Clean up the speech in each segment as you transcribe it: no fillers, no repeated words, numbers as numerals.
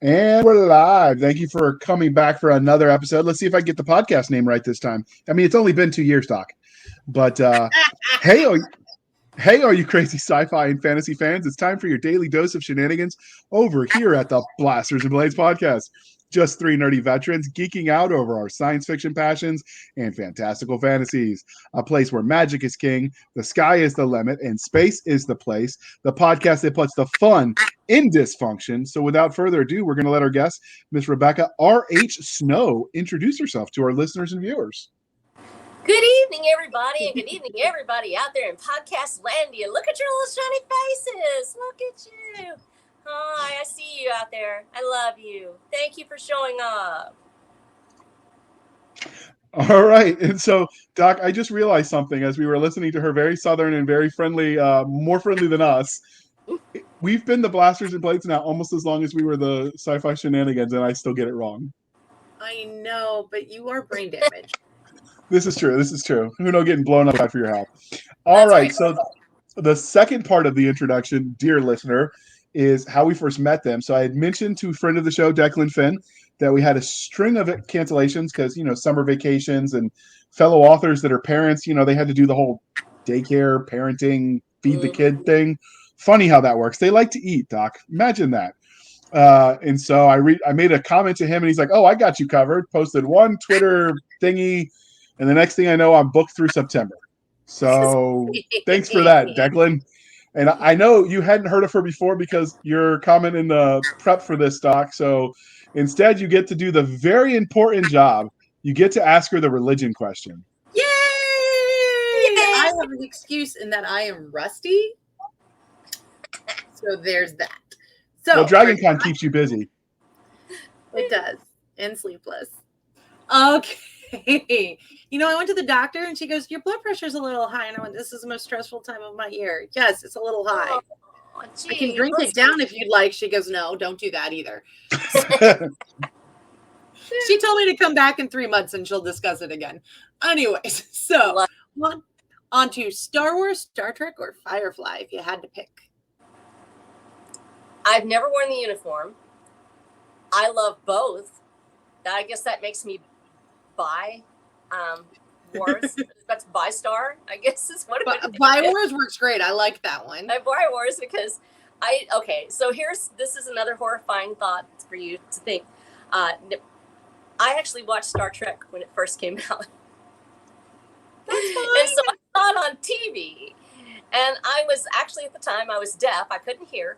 And we're live. Thank you for coming back for another episode. Let's see if I get the podcast name right this time. I mean, it's only been 2 years, Doc. But hey, all you crazy sci-fi and fantasy fans. It's time for your daily dose of shenanigans over here at the Blasters and Blades podcast. Just three nerdy veterans geeking out over our science fiction passions and fantastical fantasies. A place where magic is king, the sky is the limit, and space is the place. The podcast that puts the fun in dysfunction. So without further ado, we're going to let our guest, Miss Rebecca R.H. Snow, introduce herself to our listeners and viewers. Good evening, everybody, and good evening, everybody out there in Podcast Landia. Look at your little shiny faces. Look at you. Hi, I see you out there. I love you. Thank you for showing up. All right. And so, Doc, I just realized something as we were listening to her very southern and very friendly, more friendly than us. We've been the Blasters and Blades now almost as long as we were the sci-fi shenanigans, and I still get it wrong. I know, but you are brain damaged. This is true. Who knows getting blown up after your house. All right. So the second part of the introduction, dear listener, is how we first met them. So I had mentioned to a friend of the show, Declan Finn, that we had a string of cancellations because, summer vacations and fellow authors that are parents, they had to do the whole daycare, parenting, feed the kid thing. Funny how that works. They like to eat, Doc. Imagine that. And so I made a comment to him and he's like, oh, I got you covered. Posted one Twitter thingy. And the next thing I know, I'm booked through September. So thanks for that, Declan. And I know you hadn't heard of her before because your comment in the prep for this, Doc. So instead, you get to do the very important job. You get to ask her the religion question. Yay! I have an excuse in that I am rusty. So there's that. So well, DragonCon keeps you busy. It does. And sleepless. Okay. I went to the doctor and she goes, your blood pressure's a little high. And I went, this is the most stressful time of my year. Yes, it's a little high. Oh, I can drink it down if you'd like. She goes, no, don't do that either. She told me to come back in 3 months and she'll discuss it again. Anyways, so on to Star Wars, Star Trek, or Firefly if you had to pick. I've never worn the uniform. I love both. I guess that makes me Wars. That's Bi-Star, I guess is what it is. Bi-Wars works great. I like that one. Bi-Wars because so this is another horrifying thought for you to think. I actually watched Star Trek when it first came out. That's fine. And so I saw it on TV. And I was actually, at the time, I was deaf. I couldn't hear.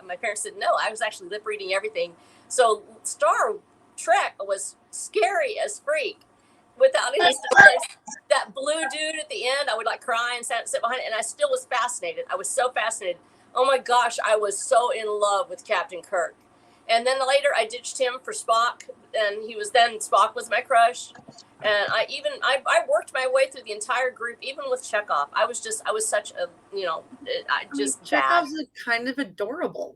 My parents said no. I was actually lip reading everything. So Star Trek was scary as freak. Without any that blue dude at the end, I would cry and sit behind it. And I still was fascinated. I was so fascinated. Oh my gosh, I was so in love with Captain Kirk. And then later I ditched him for Spock. And Spock was my crush. And I worked my way through the entire group, even with Chekhov. I was such a, Chekhov's kind of adorable.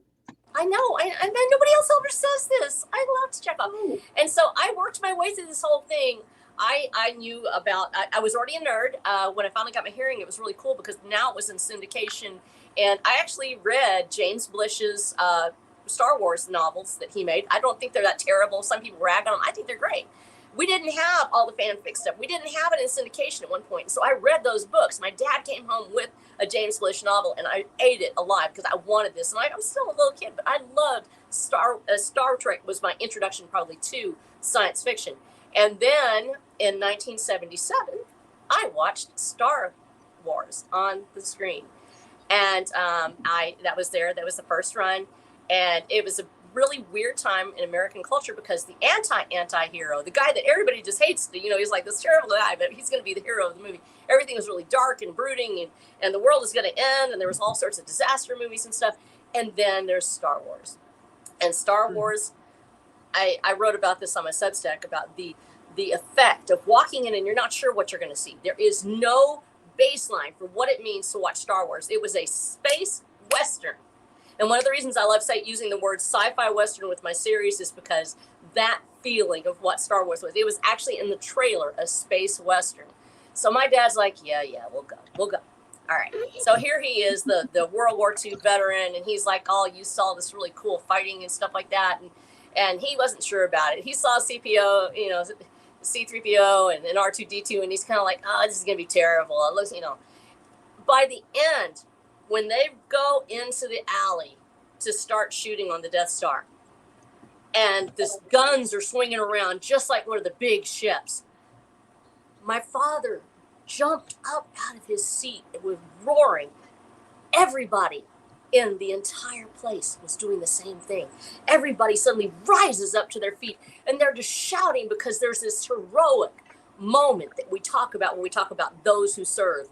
I know. And nobody else ever says this. I loved Chekhov. Oh. And so I worked my way through this whole thing. I knew about, I was already a nerd. When I finally got my hearing, it was really cool because now it was in syndication. And I actually read James Blish's Star Wars novels that he made. I don't think they're that terrible. Some people rag on them. I think they're great. We didn't have all the fanfic stuff. We didn't have it in syndication at one point. So I read those books. My dad came home with a James Blish novel, and I ate it alive because I wanted this. And I'm still a little kid, but I loved Star Trek was my introduction probably to science fiction. And then in 1977, I watched Star Wars on the screen. And that was the first run. And it was a really weird time in American culture because the anti-hero, the guy that everybody just hates, he's like this terrible guy, but he's going to be the hero of the movie. Everything was really dark and brooding and the world is going to end. And there was all sorts of disaster movies and stuff. And then there's Star Wars. And Star Wars, I wrote about this on my Substack about the effect of walking in and you're not sure what you're going to see. There is no baseline for what it means to watch Star Wars. It was a space Western. And one of the reasons I love using the word sci-fi Western with my series is because that feeling of what Star Wars was, it was actually in the trailer, a space Western. So my dad's like, yeah, we'll go. All right. So here he is, the World War II veteran, and he's like, oh, you saw this really cool fighting and stuff like that. And he wasn't sure about it. He saw CPO, C-3PO and R2-D2, and he's kind of like, oh, this is going to be terrible. It looks, By the end, when they go into the alley to start shooting on the Death Star, and the guns are swinging around just like one of the big ships, my father jumped up out of his seat and was roaring. Everybody in the entire place was doing the same thing. Everybody suddenly rises up to their feet, and they're just shouting because there's this heroic moment that we talk about when we talk about those who serve.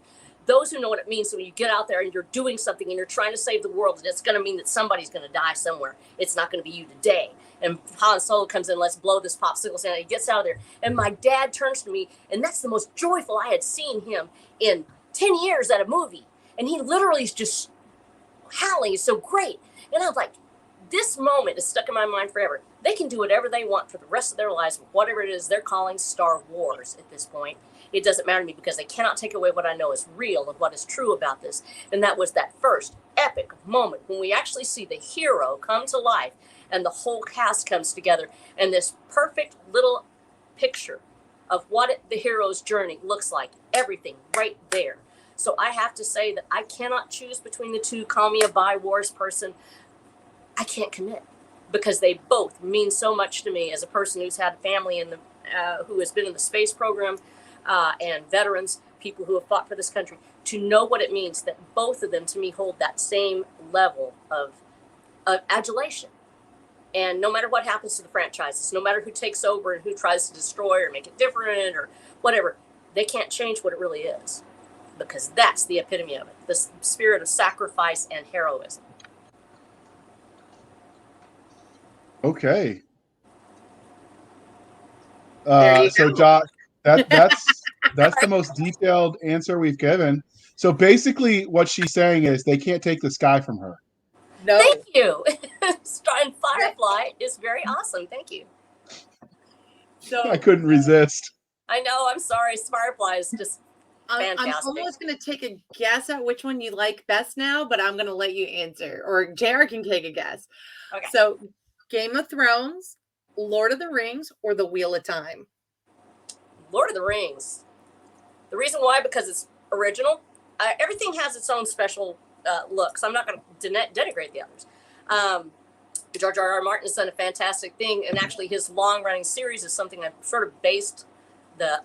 Those who know what it means when you get out there and you're doing something and you're trying to save the world, and it's going to mean that somebody's going to die somewhere. It's not going to be you today. And Han Solo comes in, let's blow this popsicle stand. He gets out of there. And my dad turns to me, and that's the most joyful I had seen him in 10 years at a movie. And he literally is just howling. He's so great. And I was like, this moment is stuck in my mind forever. They can do whatever they want for the rest of their lives, whatever it is they're calling Star Wars at this point. It doesn't matter to me because they cannot take away what I know is real and what is true about this. And that was that first epic moment when we actually see the hero come to life and the whole cast comes together, and this perfect little picture of what the hero's journey looks like. Everything right there. So I have to say that I cannot choose between the two. Call me a bi-wars person. I can't commit because they both mean so much to me as a person who's had a family in the who has been in the space program and veterans, people who have fought for this country, to know what it means that both of them to me hold that same level of adulation. And no matter what happens to the franchises, no matter who takes over and who tries to destroy or make it different or whatever, they can't change what it really is, because that's the epitome of it, the spirit of sacrifice and heroism. Okay. So Doc, that's the most detailed answer we've given. So basically what she's saying is they can't take the sky from her. No. Thank you. And Firefly is very awesome. Thank you. So I couldn't resist. I know. I'm sorry. Firefly is just fantastic. I'm almost going to take a guess at which one you like best now, but I'm going to let you answer. Or JR can take a guess. Okay. So Game of Thrones, Lord of the Rings, or The Wheel of Time? Lord of the Rings. The reason why, because it's original. Everything has its own special look, so I'm not going to denigrate the others. George R.R. Martin has done a fantastic thing, and actually his long-running series is something I've sort of based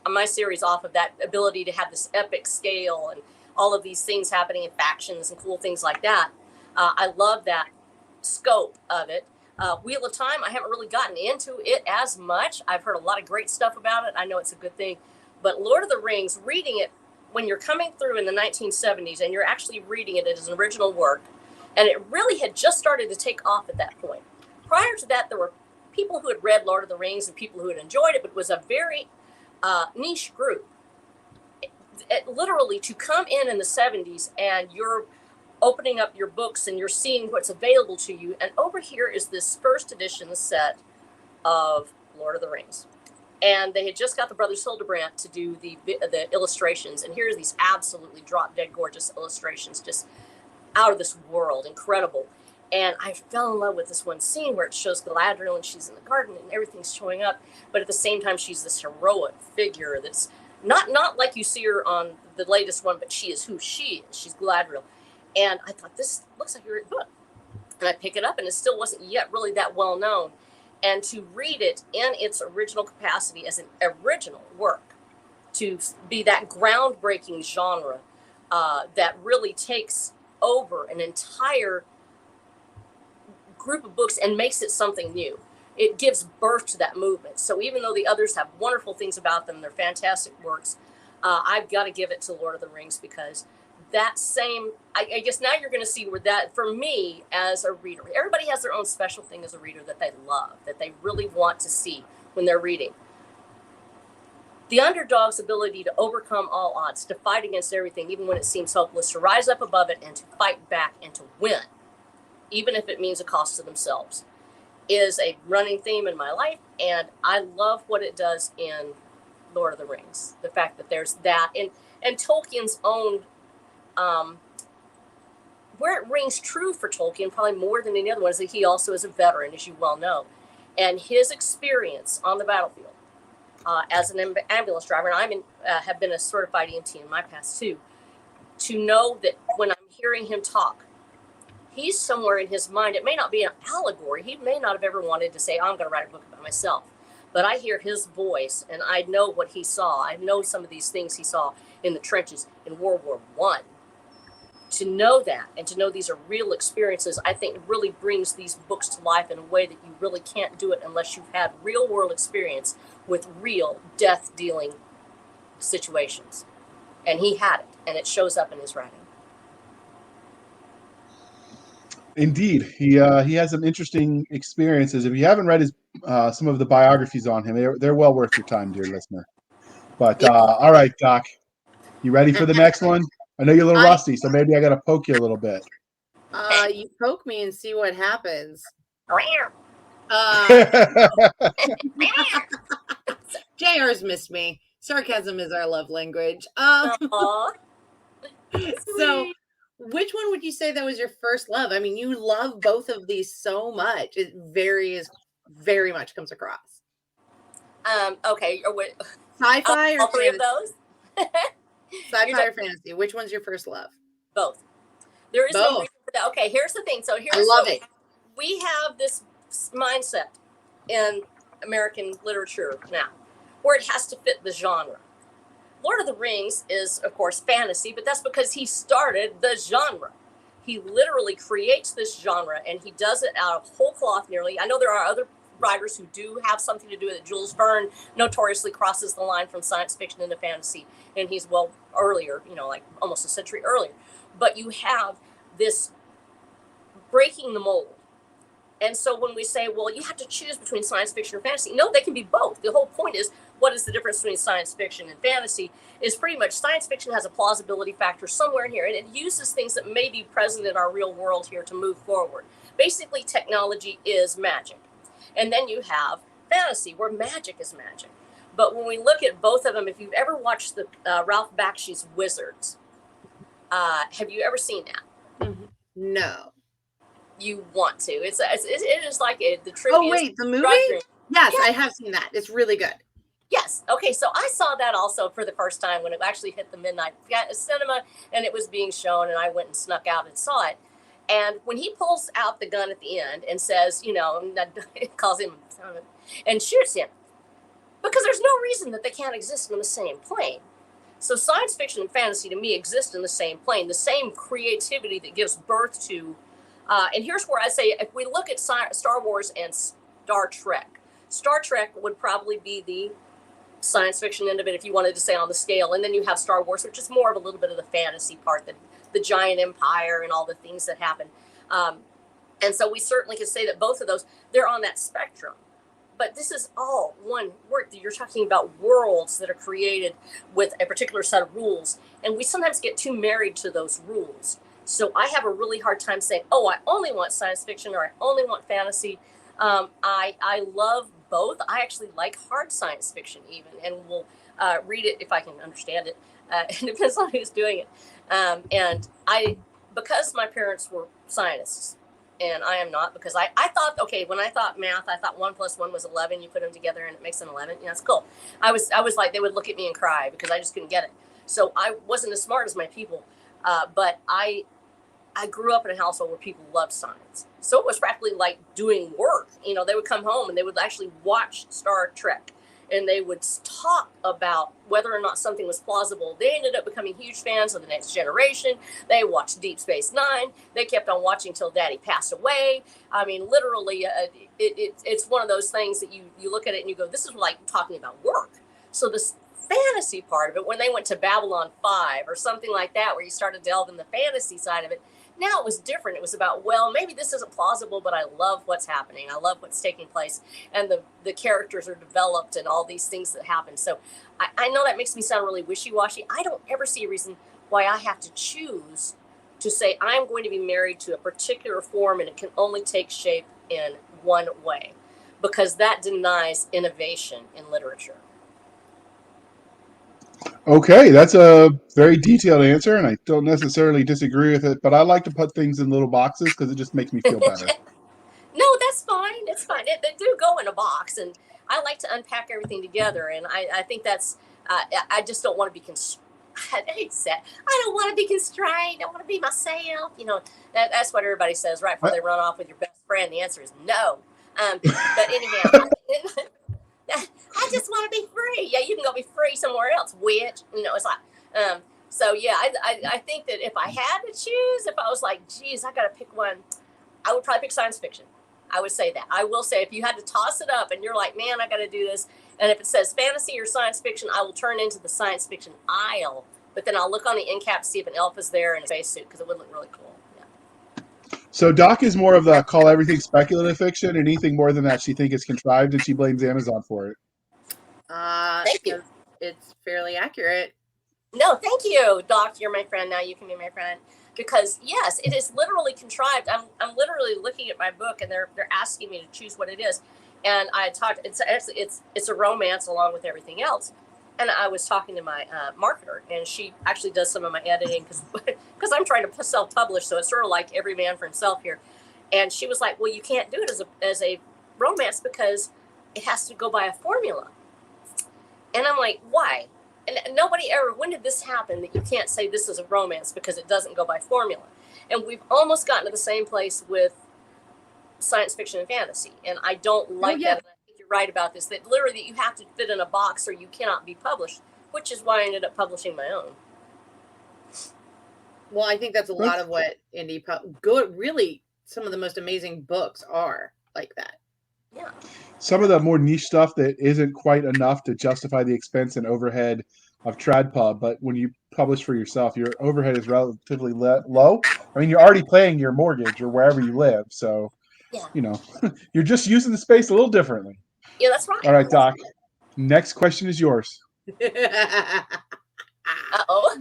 my series off of, that ability to have this epic scale and all of these things happening in factions and cool things like that. I love that scope of it. Wheel of Time, I haven't really gotten into it as much. I've heard a lot of great stuff about it. I know it's a good thing. But Lord of the Rings, reading it when you're coming through in the 1970s and you're actually reading it as an original work, and it really had just started to take off at that point. Prior to that, there were people who had read Lord of the Rings and people who had enjoyed it, but it was a very niche group. Literally, to come in the 70s and you're opening up your books and you're seeing what's available to you, and over here is this first edition set of Lord of the Rings. And they had just got the brothers Hildebrandt to do the illustrations, and here's these absolutely drop-dead gorgeous illustrations, just out of this world, incredible. And I fell in love with this one scene where it shows Galadriel and she's in the garden and everything's showing up, but at the same time she's this heroic figure that's not like you see her on the latest one, but she is who she is. She's Galadriel. And I thought, this looks like a great book. And I pick it up, and it still wasn't yet really that well known. And to read it in its original capacity as an original work, to be that groundbreaking genre that really takes over an entire group of books and makes it something new. It gives birth to that movement. So even though the others have wonderful things about them, they're fantastic works, I've got to give it to Lord of the Rings, because that same, I guess now you're going to see where that, for me as a reader, everybody has their own special thing as a reader that they love, that they really want to see when they're reading. The underdog's ability to overcome all odds, to fight against everything, even when it seems hopeless, to rise up above it and to fight back and to win, even if it means a cost to themselves, is a running theme in my life. And I love what it does in Lord of the Rings. The fact that there's that, and Tolkien's own, where it rings true for Tolkien, probably more than any other one, is that he also is a veteran, as you well know. and his experience on the battlefield as an ambulance driver, and have been a certified EMT in my past too, to know that when I'm hearing him talk, he's somewhere in his mind. It may not be an allegory. He may not have ever wanted to say, I'm going to write a book about myself. But I hear his voice, and I know what he saw. I know some of these things he saw in the trenches in World War I. To know that, and to know these are real experiences, I think really brings these books to life in a way that you really can't do it unless you've had real world experience with real death-dealing situations. And he had it, and it shows up in his writing. Indeed, he has some interesting experiences. If you haven't read his some of the biographies on him, they're well worth your time, dear listener. But all right, Doc, you ready for the next one? I know you're a little rusty, so maybe I got to poke you a little bit. You poke me and see what happens. JR's missed me. Sarcasm is our love language. So, which one would you say that was your first love? I mean, you love both of these so much. It very much comes across. Okay. Sci-fi or all three of those? Sci-fi or fantasy? Which one's your first love? Both. There is no reason for that. Okay, here's the thing. So I love it. We have this mindset in American literature now, where it has to fit the genre. Lord of the Rings is, of course, fantasy, but that's because he started the genre. He literally creates this genre, and he does it out of whole cloth nearly. I know there are other writers who do have something to do with it. Jules Verne notoriously crosses the line from science fiction into fantasy, and he's earlier, like almost a century earlier. But you have this breaking the mold. And so when we say, well, you have to choose between science fiction or fantasy, no, they can be both. The whole point is, what is the difference between science fiction and fantasy? Is pretty much science fiction has a plausibility factor somewhere in here, and it uses things that may be present in our real world here to move forward. Basically, technology is magic. And then you have fantasy, where magic is magic. But when we look at both of them, if you've ever watched the Ralph Bakshi's Wizards, have you ever seen that? Mm-hmm. No. You want to. It is like the trivia. Oh, wait, the movie? Yes, I have seen that. It's really good. Yes. Okay, so I saw that also for the first time when it actually hit the midnight cinema, and it was being shown, and I went and snuck out and saw it. And when he pulls out the gun at the end and says, calls him and shoots him, because there's no reason that they can't exist in the same plane. So science fiction and fantasy, to me, exist in the same plane, the same creativity that gives birth to. And here's where I say, if we look at Star Wars and Star Trek would probably be the science fiction end of it, if you wanted to say on the scale. And then you have Star Wars, which is more of a little bit of the fantasy part, the giant empire and all the things that happen. And so we certainly can say that both of those, they're on that spectrum. But this is all one work. You're talking about worlds that are created with a particular set of rules. And we sometimes get too married to those rules. So I have a really hard time saying, oh, I only want science fiction or I only want fantasy. I love both. I actually like hard science fiction even, and will read it if I can understand it. It depends on who's doing it. And because my parents were scientists, and I am not, because I thought, okay, when I thought math, I thought 1 + 1 was 11. You put them together and it makes an 11. It's cool. I was like, they would look at me and cry because I just couldn't get it. So I wasn't as smart as my people, but I grew up in a household where people loved science. So it was practically like doing work. They would come home and they would actually watch Star Trek, and they would talk about whether or not something was plausible. They ended up becoming huge fans of The Next Generation. They watched Deep Space Nine. They kept on watching till Daddy passed away. I mean, literally, it's one of those things that you look at it and you go, this is like talking about work. So this fantasy part of it, when they went to Babylon 5 or something like that, where you started delving the fantasy side of it, now it was different. It was about, well, maybe this isn't plausible, but I love what's happening. I love what's taking place. And the characters are developed and all these things that happen. So I know that makes me sound really wishy-washy. I don't ever see a reason why I have to choose to say I'm going to be married to a particular form and it can only take shape in one way, because that denies innovation in literature. Okay, that's a very detailed answer, and I don't necessarily disagree with it, but I like to put things in little boxes because it just makes me feel better. No, that's fine. That's fine. They do go in a box, and I like to unpack everything together. And I think that's, I just don't want to be I don't want to be constrained. I want to be myself. That's what everybody says right before they run off with your best friend. The answer is no. But anyhow, I just want to be free. Yeah, you can go be free somewhere else, witch. It's like, so yeah, I think that if I had to choose, if I was like, geez, I got to pick one, I would probably pick science fiction. I would say that. I will say, if you had to toss it up and you're like, man, I got to do this, and if it says fantasy or science fiction, I will turn into the science fiction aisle. But then I'll look on the end cap to see if an elf is there in a spacesuit, because it would look really cool. Yeah. So Doc is more of the call everything speculative fiction, and anything more than that she thinks is contrived, and she blames Amazon for it. Thank you. It's fairly accurate. No, thank you, Doc. You're my friend now. You can be my friend. Because yes, it is literally contrived. I'm literally looking at my book, and they're asking me to choose what it is. And I talked. It's a romance along with everything else. And I was talking to my marketer, and she actually does some of my editing because I'm trying to self-publish, so it's sort of like every man for himself here. And she was like, "Well, you can't do it as a romance because it has to go by a formula." And I'm like, "Why?" And nobody ever. When did this happen that you can't say this is a romance because it doesn't go by formula? And we've almost gotten to the same place with science fiction and fantasy, and I don't like that. Right about this, that literally you have to fit in a box or you cannot be published, which is why I ended up publishing my own. Well, I think that's a lot of what indie really some of the most amazing books are like that. Yeah. Some of the more niche stuff that isn't quite enough to justify the expense and overhead of TradPub, but when you publish for yourself, your overhead is relatively low. I mean, you're already paying your mortgage or wherever you live, so you're just using the space a little differently. Yeah, that's right. All right, Doc. Next question is yours. Uh-oh.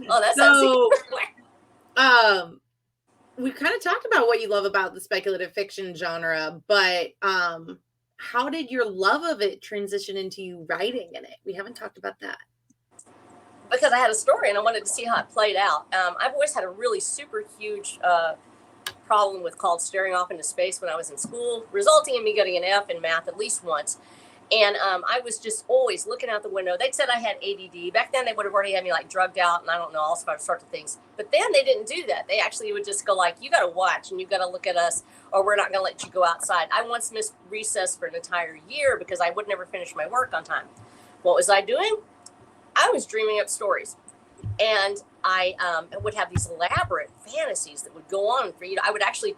Oh, that sounds we kind of talked about what you love about the speculative fiction genre, but how did your love of it transition into you writing in it? We haven't talked about that. Because I had a story and I wanted to see how it played out. I've always had a really super huge problem called staring off into space when I was in school, resulting in me getting an F in math at least once. And I was just always looking out the window. They said I had ADD. Back then, they would have already had me like drugged out and I don't know, all sorts of things. But then they didn't do that. They actually would just go like, you got to watch and you got to look at us or we're not going to let you go outside. I once missed recess for an entire year because I would never finish my work on time. What was I doing? I was dreaming up stories. And I would have these elaborate fantasies that would go on for you. I would actually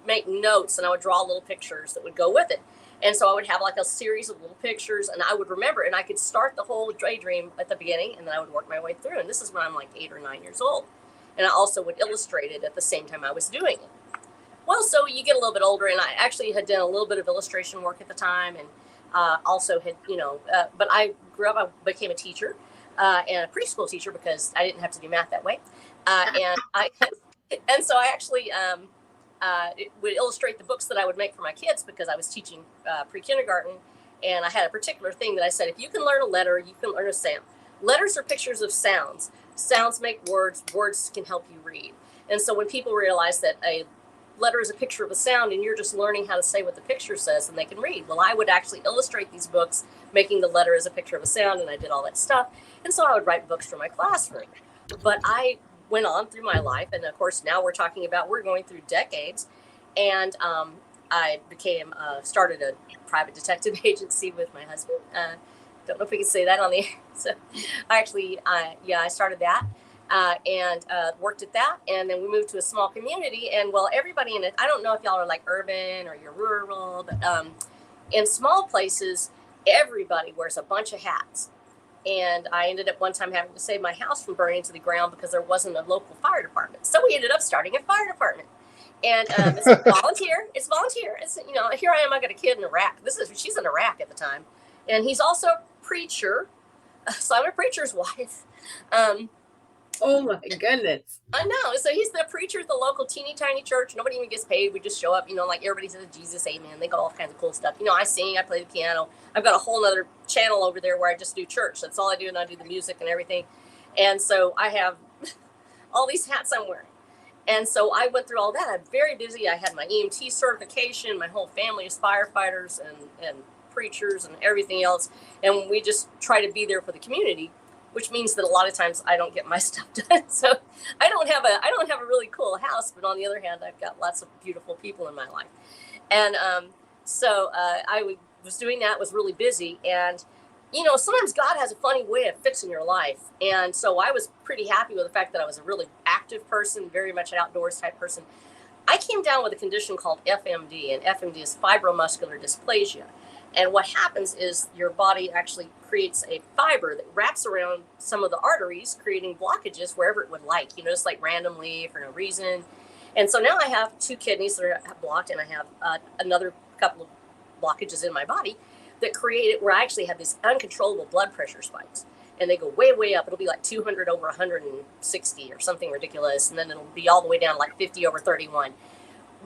make notes and I would draw little pictures that would go with it. And so I would have like a series of little pictures and I would remember, and I could start the whole daydream at the beginning and then I would work my way through. And this is when I'm like 8 or 9 years old. And I also would illustrate it at the same time I was doing it. Well, so you get a little bit older, and I actually had done a little bit of illustration work at the time, and also had, but I grew up, I became a teacher and a preschool teacher because I didn't have to do math that way. And so I actually would illustrate the books that I would make for my kids because I was teaching pre-kindergarten, and I had a particular thing that I said, if you can learn a letter, you can learn a sound. Letters are pictures of sounds. Sounds make words. Words can help you read. And so when people realize that a letter is a picture of a sound and you're just learning how to say what the picture says, and they can read. Well, I would actually illustrate these books, making the letter as a picture of a sound, and I did all that stuff. And so I would write books for my classroom. But I went on through my life, and of course now we're going through decades, and I started a private detective agency with my husband. Don't know if we can say that on the air. So I started that and worked at that, and then we moved to a small community, and well, everybody in it, I don't know if y'all are like urban or you're rural, but in small places, everybody wears a bunch of hats. And I ended up one time having to save my house from burning to the ground because there wasn't a local fire department. So we ended up starting a fire department. And it's volunteer. It's volunteer. It's, here I am. I got a kid in Iraq. She's in Iraq at the time. And he's also a preacher. So I'm a preacher's wife. Oh my goodness. I know. So he's the preacher at the local teeny tiny church. Nobody even gets paid. We just show up, like everybody says Jesus, amen. They got all kinds of cool stuff. I sing, I play the piano. I've got a whole other channel over there where I just do church. That's all I do. And I do the music and everything. And so I have all these hats I'm wearing. And so I went through all that. I'm very busy. I had my EMT certification. My whole family is firefighters and preachers and everything else. And we just try to be there for the community, which means that a lot of times I don't get my stuff done. So I don't have a really cool house, but on the other hand, I've got lots of beautiful people in my life. And so I was doing that, was really busy. And, you know, sometimes God has a funny way of fixing your life. And so I was pretty happy with the fact that I was a really active person, very much an outdoors type person. I came down with a condition called FMD, and FMD is fibromuscular dysplasia. And what happens is your body actually creates a fiber that wraps around some of the arteries, creating blockages wherever it would like, you know, just like randomly for no reason. And so now I have 2 kidneys that are blocked, and I have another couple of blockages in my body that created where I actually have these uncontrollable blood pressure spikes. And they go way, way up. It'll be like 200 over 160 or something ridiculous. And then it'll be all the way down to like 50 over 31.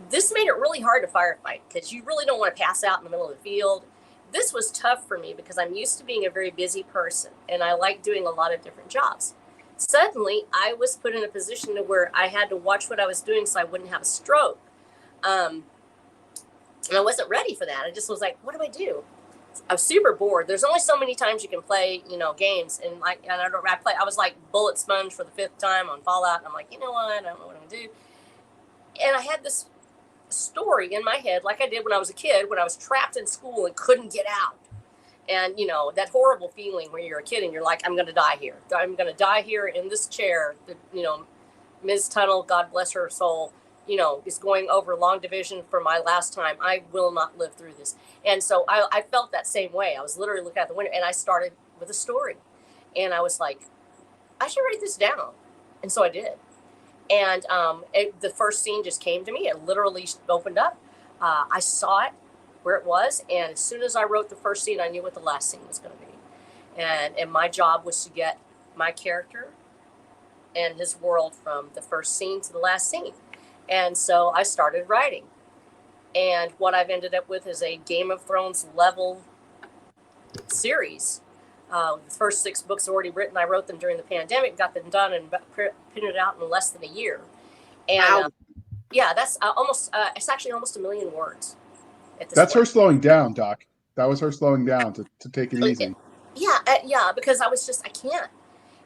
This made it really hard to firefight because you really don't want to pass out in the middle of the field. This was tough for me because I'm used to being a very busy person and I like doing a lot of different jobs. Suddenly, I was put in a position to where I had to watch what I was doing so I wouldn't have a stroke. And I wasn't ready for that. I just was like, what do I do? I was super bored. There's only so many times you can play, you know, games. And I was like bullet sponge for the 5th time on Fallout. And I'm like, you know what? I don't know what I'm going to do. And I had this story in my head, like I did when I was a kid, when I was trapped in school and couldn't get out. And, you know, that horrible feeling where you're a kid and you're like, I'm going to die here. I'm going to die here in this chair. You know, Ms. Tunnel, God bless her soul, you know, is going over long division for my last time. I will not live through this. And so I felt that same way. I was literally looking out the window and I started with a story. And I was like, I should write this down. And so I did. And the first scene just came to me. It literally opened up. I saw it where it was. And as soon as I wrote the first scene, I knew what the last scene was going to be. And my job was to get my character and his world from the first scene to the last scene. And so I started writing. And what I've ended up with is a Game of Thrones level series. The first 6 books are already written. I wrote them during the pandemic, got them done, and printed out in less than a year. And Wow. Yeah, that's it's actually almost 1 million words. At this That's point. her slowing down, Doc. That was her slowing down to take it easy. Yeah, because I can't.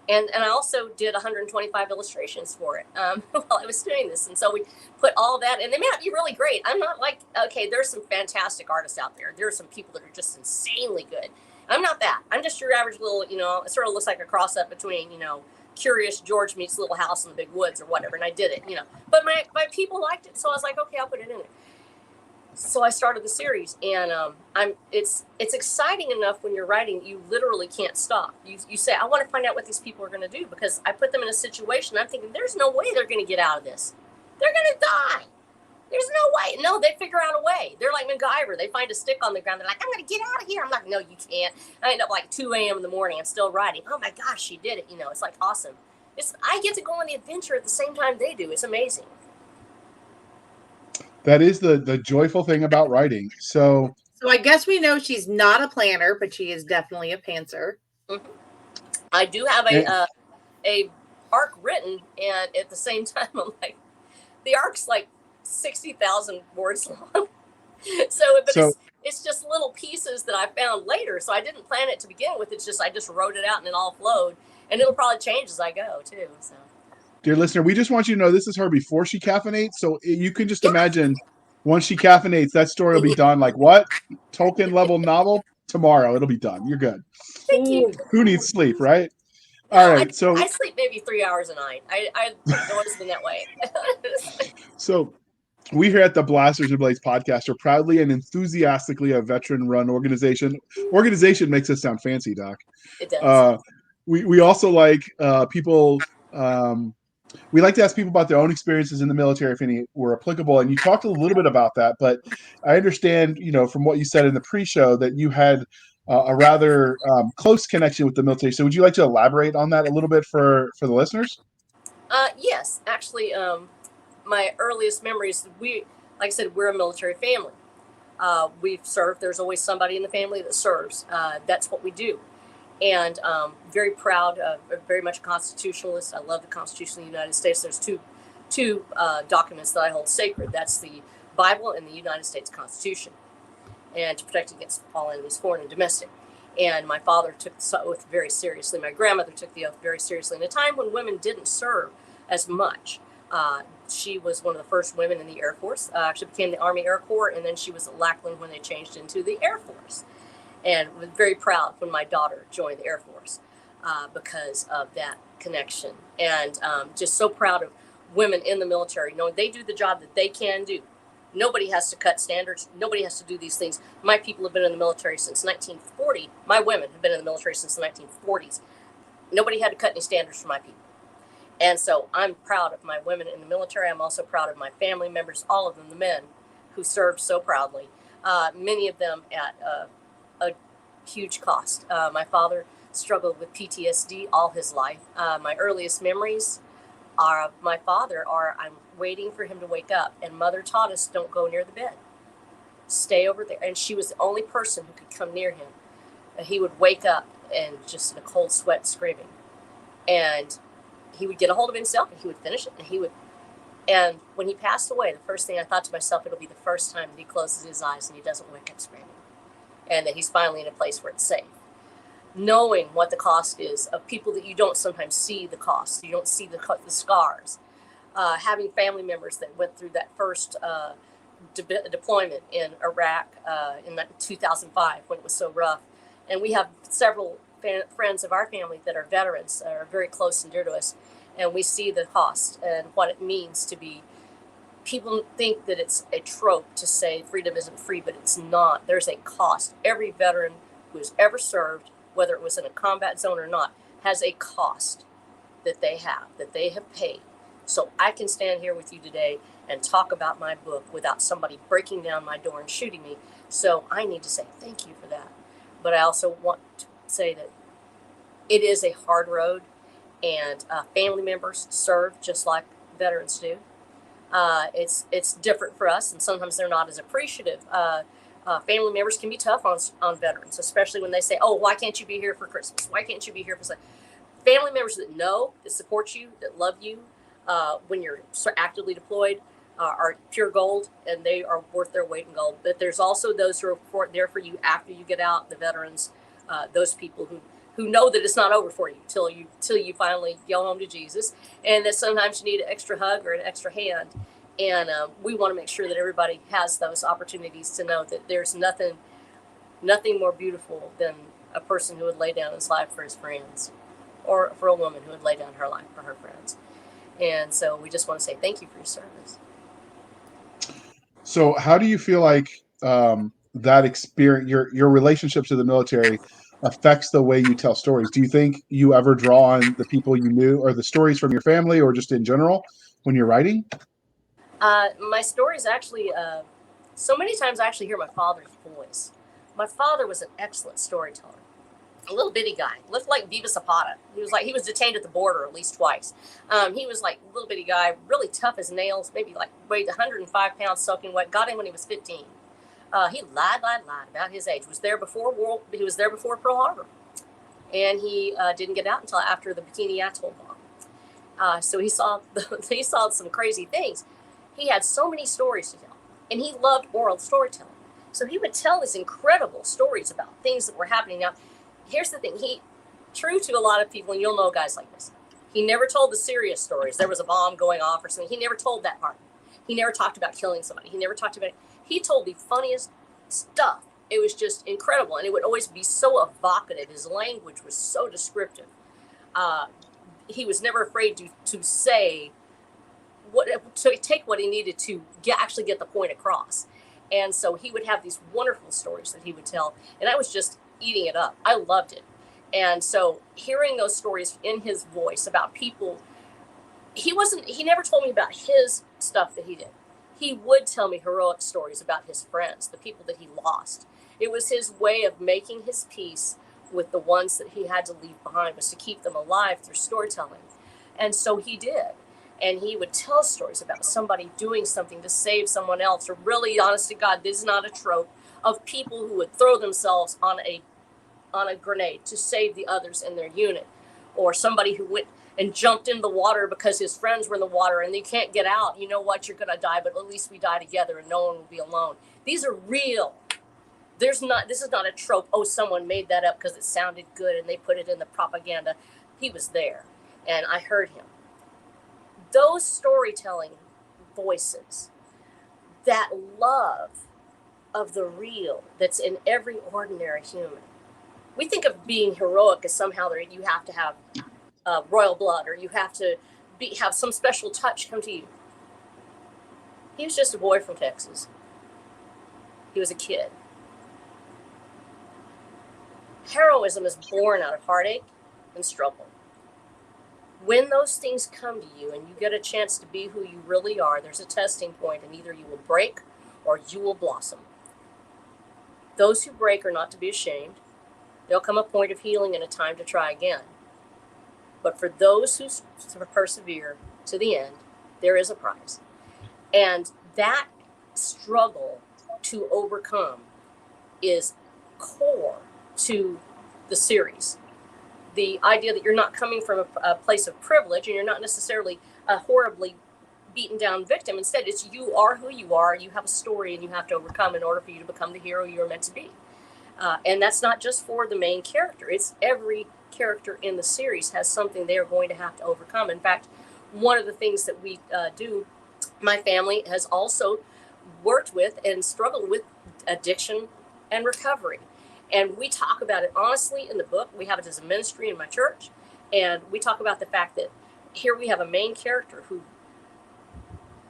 And I also did 125 illustrations for it while I was doing this. And so we put all that, and they may not be really great. I'm not like, okay, there's some fantastic artists out there. There are some people that are just insanely good. I'm not that. I'm just your average little, you know, it sort of looks like a cross-up between, you know, Curious George meets Little House in the Big Woods or whatever. And I did it, you know. But my people liked it, so I was like, okay, I'll put it in there. So I started the series, and it's exciting enough when you're writing, you literally can't stop. You say, I want to find out what these people are going to do, because I put them in a situation, I'm thinking, there's no way they're going to get out of this. They're going to die. There's no way. No, they figure out a way. They're like MacGyver. They find a stick on the ground. They're like, I'm going to get out of here. I'm like, no, you can't. I end up like 2 a.m. in the morning. I'm still writing. Oh my gosh, she did it. You know, it's like awesome. I get to go on the adventure at the same time they do. It's amazing. That is the joyful thing about writing. So I guess we know she's not a planner, but she is definitely a pantser. Mm-hmm. I do have a arc written, and at the same time, I'm like, the arc's like 60,000 words long. It's just little pieces that I found later. So I didn't plan it to begin with. It's just I just wrote it out and it all flowed, and it'll probably change as I go too. So. Dear listener, we just want you to know this is her before she caffeinates. So you can just imagine once she caffeinates, that story will be done. Like what? Tolkien level novel? Tomorrow it'll be done. You're good. Thank you. Who needs sleep, right? No, all right. I sleep maybe 3 hours a night. I've always been that way. So we here at the Blasters and Blades podcast are proudly and enthusiastically a veteran-run organization. Organization makes us sound fancy, Doc. It does. We also like people... we like to ask people about their own experiences in the military, if any were applicable. And you talked a little bit about that, but I understand, you know, from what you said in the pre-show that you had a rather close connection with the military. So would you like to elaborate on that a little bit for the listeners? Yes, actually, my earliest memories, like I said, we're a military family. We've served. There's always somebody in the family that serves. That's what we do. And very proud, very much a constitutionalist. I love the Constitution of the United States. There's two two documents that I hold sacred. That's the Bible and the United States Constitution, and to protect against all enemies, foreign and domestic. And my father took the oath very seriously. My grandmother took the oath very seriously in a time when women didn't serve as much. She was one of the first women in the Air Force, actually became the Army Air Corps, and then she was at Lackland when they changed into the Air Force. And was very proud when my daughter joined the Air Force because of that connection. And just so proud of women in the military, knowing they do the job that they can do. Nobody has to cut standards. Nobody has to do these things. My people have been in the military since 1940. My women have been in the military since the 1940s. Nobody had to cut any standards for my people. And so I'm proud of my women in the military. I'm also proud of my family members, all of them, the men who served so proudly, many of them at a huge cost. My father struggled with PTSD all his life. My earliest memories of my father are I'm waiting for him to wake up, and mother taught us, don't go near the bed. Stay over there. And she was the only person who could come near him. And he would wake up and just in a cold sweat screaming. And he would get a hold of himself and he would finish it. And when he passed away, the first thing I thought to myself, it'll be the first time that he closes his eyes and he doesn't wake up screaming. And that he's finally in a place where it's safe. Knowing what the cost is of people that you don't sometimes see the cost. You don't see the scars. Having family members that went through that first deployment in Iraq in 2005 when it was so rough. And we have several friends of our family that are veterans, are very close and dear to us. And we see the cost and what it means to be. People think that it's a trope to say freedom isn't free, but it's not. There's a cost. Every veteran who has ever served, whether it was in a combat zone or not, has a cost that they have paid. So I can stand here with you today and talk about my book without somebody breaking down my door and shooting me. So I need to say thank you for that. But I also want to say that it is a hard road, and family members serve just like veterans do. It's different for us, and sometimes they're not as appreciative. Family members can be tough on veterans, especially when they say, oh, why can't you be here for Christmas? Why can't you be here for something? Family members that know, that support you, that love you when you're actively deployed are pure gold, and they are worth their weight in gold. But there's also those who are there for you after you get out, the veterans, those people who know that it's not over for you till you finally go home to Jesus, and that sometimes you need an extra hug or an extra hand. And we want to make sure that everybody has those opportunities to know that there's nothing more beautiful than a person who would lay down his life for his friends, or for a woman who would lay down her life for her friends. And so we just want to say thank you for your service. So how do you feel like that experience, your relationship to the military, affects the way you tell stories? Do you think you ever draw on the people you knew or the stories from your family or just in general when you're writing? My stories actually, so many times I actually hear my father's voice. My father was an excellent storyteller. A little bitty guy, looked like Viva Zapata. He was detained at the border at least twice. He was like a little bitty guy, really tough as nails, maybe like weighed 105 pounds soaking wet. Got him when he was 15. He lied about his age. He was there before Pearl Harbor, and he didn't get out until after the Bikini Atoll bomb. So he saw some crazy things. He had so many stories to tell, and he loved oral storytelling. So he would tell these incredible stories about things that were happening. Now, here's the thing. True to a lot of people, and you'll know guys like this, he never told the serious stories. There was a bomb going off or something. He never told that part. He never talked about killing somebody. He never talked about it. He told the funniest stuff. It was just incredible, and it would always be so evocative. His language was so descriptive. He was never afraid to say to take what he needed to actually get the point across. And so he would have these wonderful stories that he would tell, and I was just eating it up. I loved it. And so hearing those stories in his voice about people, he never told me about his stuff that he did. He would tell me heroic stories about his friends, the people that he lost. It was his way of making his peace with the ones that he had to leave behind, was to keep them alive through storytelling. And so he did. And he would tell stories about somebody doing something to save someone else, or really, honest to God, this is not a trope, of people who would throw themselves on a grenade to save the others in their unit, or somebody who went and jumped in the water because his friends were in the water and they can't get out. You know what? You're going to die, but at least we die together and no one will be alone. These are real. This is not a trope. Oh, someone made that up because it sounded good and they put it in the propaganda. He was there and I heard him. Those storytelling voices, that love of the real that's in every ordinary human. We think of being heroic as somehow that you have to have royal blood or you have to have some special touch come to you. He was just a boy from Texas. He was a kid. Heroism is born out of heartache and struggle. When those things come to you and you get a chance to be who you really are, there's a testing point, and either you will break or you will blossom. Those who break are not to be ashamed. There'll come a point of healing and a time to try again. But for those who persevere to the end, there is a prize. And that struggle to overcome is core to the series. The idea that you're not coming from a place of privilege and you're not necessarily a horribly beaten down victim. Instead, it's you are who you are. You have a story and you have to overcome in order for you to become the hero you're meant to be. And that's not just for the main character. It's every character in the series has something they are going to have to overcome. In fact, one of the things that we do, my family has also worked with and struggled with addiction and recovery. And we talk about it honestly in the book. We have it as a ministry in my church. And we talk about the fact that here we have a main character who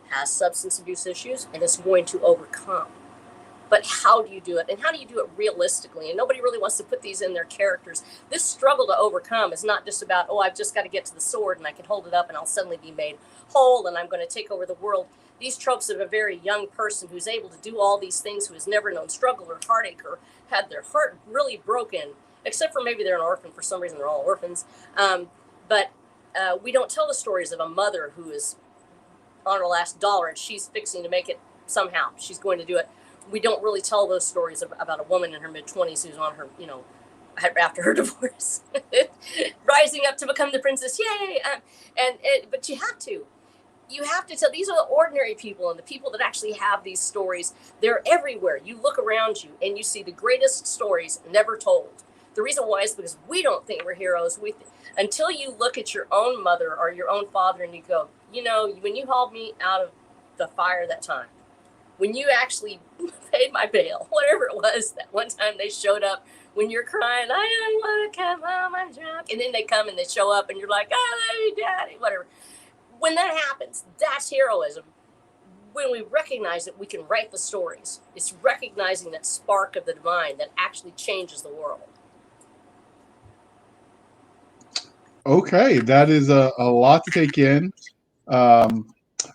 has substance abuse issues and is going to overcome. But how do you do it? And how do you do it realistically? And nobody really wants to put these in their characters. This struggle to overcome is not just about, oh, I've just got to get to the sword and I can hold it up and I'll suddenly be made whole and I'm going to take over the world. These tropes of a very young person who's able to do all these things, who has never known struggle or heartache or had their heart really broken, except for maybe they're an orphan. For some reason, they're all orphans. But we don't tell the stories of a mother who is on her last dollar and she's fixing to make it somehow. She's going to do it. We don't really tell those stories about a woman in her mid-20s who's on her, after her divorce, rising up to become the princess. Yay! But you have to. You have to tell. These are the ordinary people, and the people that actually have these stories. They're everywhere. You look around you and you see the greatest stories never told. The reason why is because we don't think we're heroes. Until you look at your own mother or your own father and you go, when you hauled me out of the fire that time, when you actually paid my bail, whatever it was, that one time they showed up when you're crying, I don't want to come home, I'm drunk. And then they come and they show up and you're like, I love you, Daddy, whatever. When that happens, that's heroism. When we recognize that we can write the stories, it's recognizing that spark of the divine that actually changes the world. Okay, that is a lot to take in. I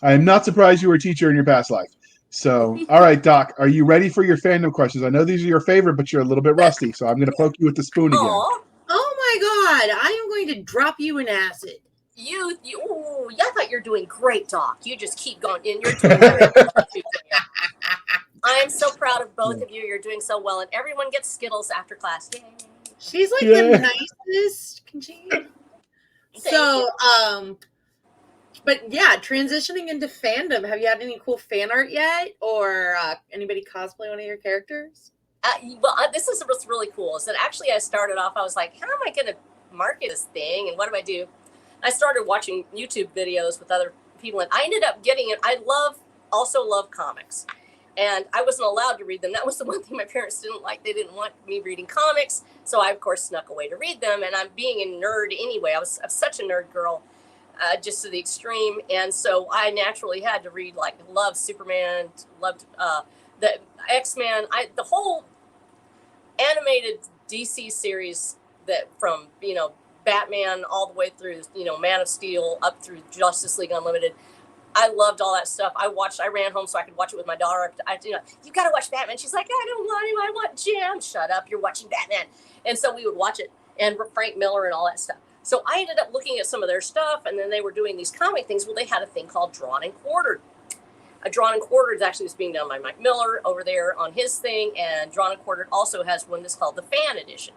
am not surprised you were a teacher in your past life. So, all right, Doc, are you ready for your fandom questions? I know these are your favorite, but you're a little bit rusty, so I'm going to poke you with the spoon again. Oh my God, I am going to drop you in acid. I thought you're doing great, Doc. You just keep going, and you're doing great. I am so proud of both of you. You're doing so well, and everyone gets Skittles after class. Yay. She's like the nicest. Can she? So, but yeah, transitioning into fandom. Have you had any cool fan art yet, or anybody cosplay one of your characters? This is what's really cool. Is that actually I started off. I was like, how am I going to market this thing, and what do I do? I started watching YouTube videos with other people, and I ended up getting it. I also love comics, and I wasn't allowed to read them. That was the one thing my parents didn't like. They didn't want me reading comics, so I, of course, snuck away to read them, and I'm being a nerd anyway. I'm such a nerd girl, just to the extreme, and so I naturally had to read, loved Superman, loved the X-Men, the whole animated DC series that from, Batman all the way through, Man of Steel up through Justice League Unlimited. I loved all that stuff. I ran home so I could watch it with my daughter. You got to watch Batman. She's like, I don't want to. I want Jim. Shut up. You're watching Batman. And so we would watch it, and Frank Miller and all that stuff. So I ended up looking at some of their stuff, and then they were doing these comic things. Well, they had a thing called Drawn and Quartered. Drawn and Quartered actually was being done by Mike Miller over there on his thing, and Drawn and Quartered also has one that's called the Fan Edition.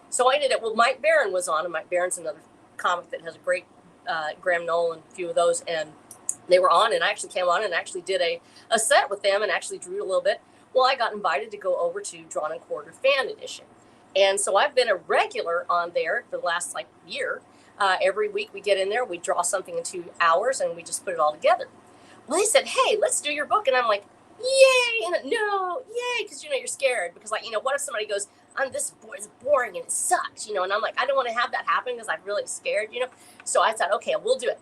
So I ended up, Mike Barron was on, and Mike Barron's another comic that has a great Graham Nolan, a few of those, and they were on, and I actually came on and actually did a set with them and actually drew a little bit. Well, I got invited to go over to Drawn and Quartered Fan Edition. And so I've been a regular on there for the last year. Every week we get in there, we draw something in 2 hours, and we just put it all together. Well, they said, hey, let's do your book. And I'm like, yay. And no, yay. Because, you're scared. Because, what if somebody goes, this is boring and it sucks, and I'm like, I don't want to have that happen because I'm really scared, So I thought, okay, we'll do it.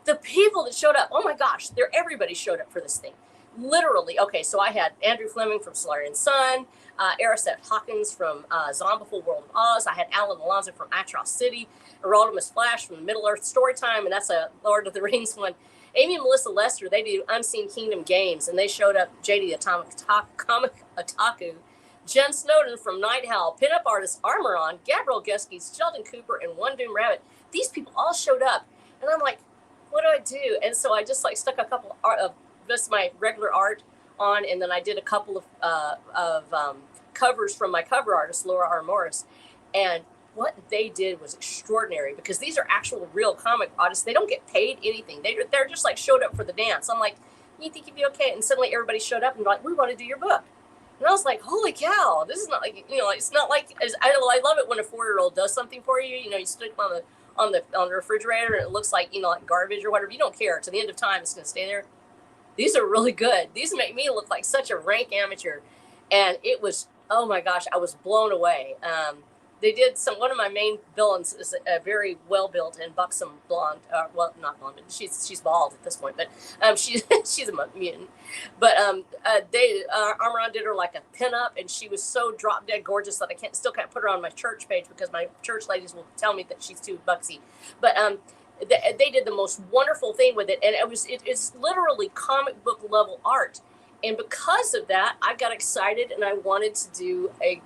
The people that showed up, oh my gosh, everybody showed up for this thing. Literally. Okay, so I had Andrew Fleming from Solarian Sun, Araceth Hawkins from Zombiful World of Oz. I had Alan Alonso from Atrox City, Erodimus Flash from Middle Earth Storytime, and that's a Lord of the Rings one. Amy and Melissa Lester, they do Unseen Kingdom Games, and they showed up. JD the Comic Otaku, Jen Snowden from Night Howl, pinup artist Armoron, Gabriel Guskey, Sheldon Cooper, and One Doom Rabbit. These people all showed up, and I'm like, what do I do? And so I just stuck a couple of just my regular art on, and then I did a couple of covers from my cover artist, Laura R. Morris. And what they did was extraordinary because these are actual real comic artists. They don't get paid anything. They're just showed up for the dance. I'm like, you think you'd be okay? And suddenly everybody showed up and we want to do your book. And I was like, holy cow, this is not it's not like, I love it when a 4-year-old does something for you. You stick on the refrigerator and it looks like garbage or whatever. You don't care. To the end of time, it's going to stay there. These are really good. These make me look like such a rank amateur. And it was, oh my gosh, I was blown away. They did one of my main villains is a very well-built and buxom blonde. Well, not blonde, but she's bald at this point, but she's a mutant. But Armoron did her like a pin-up, and she was so drop-dead gorgeous that I still can't put her on my church page because my church ladies will tell me that she's too buxy. But they did the most wonderful thing with it, and it's literally comic book level art. And because of that, I got excited and I wanted to do a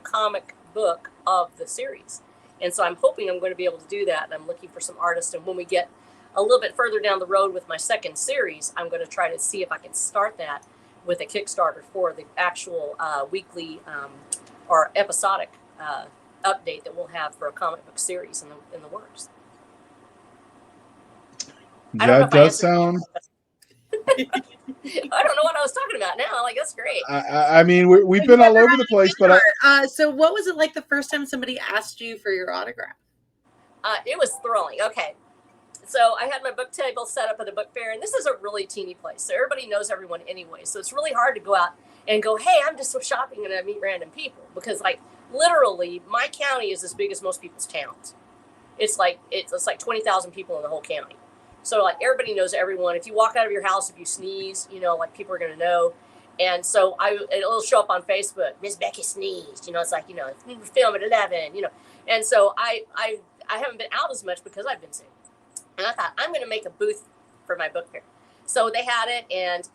comic book of the series. And so I'm hoping I'm going to be able to do that. And I'm looking for some artists. And when we get a little bit further down the road with my second series, I'm going to try to see if I can start that with a Kickstarter for the actual weekly or episodic update that we'll have for a comic book series in the works. That does sound... I don't know what I was talking about now. That's great. I mean, we've been all over the place, but so what was it like the first time somebody asked you for your autograph? It was thrilling. Okay, so I had my book table set up at a book fair, and this is a really teeny place, so everybody knows everyone anyway. So it's really hard to go out and go, hey, I'm just shopping and I meet random people, because literally my county is as big as most people's towns. It's like 20,000 people in the whole county. So everybody knows everyone. If you walk out of your house, if you sneeze, people are going to know. And so it'll show up on Facebook. Miss Becky sneezed. It's film at 11. And so I haven't been out as much because I've been sick. And I thought I'm going to make a booth for my book fair. So they had it, and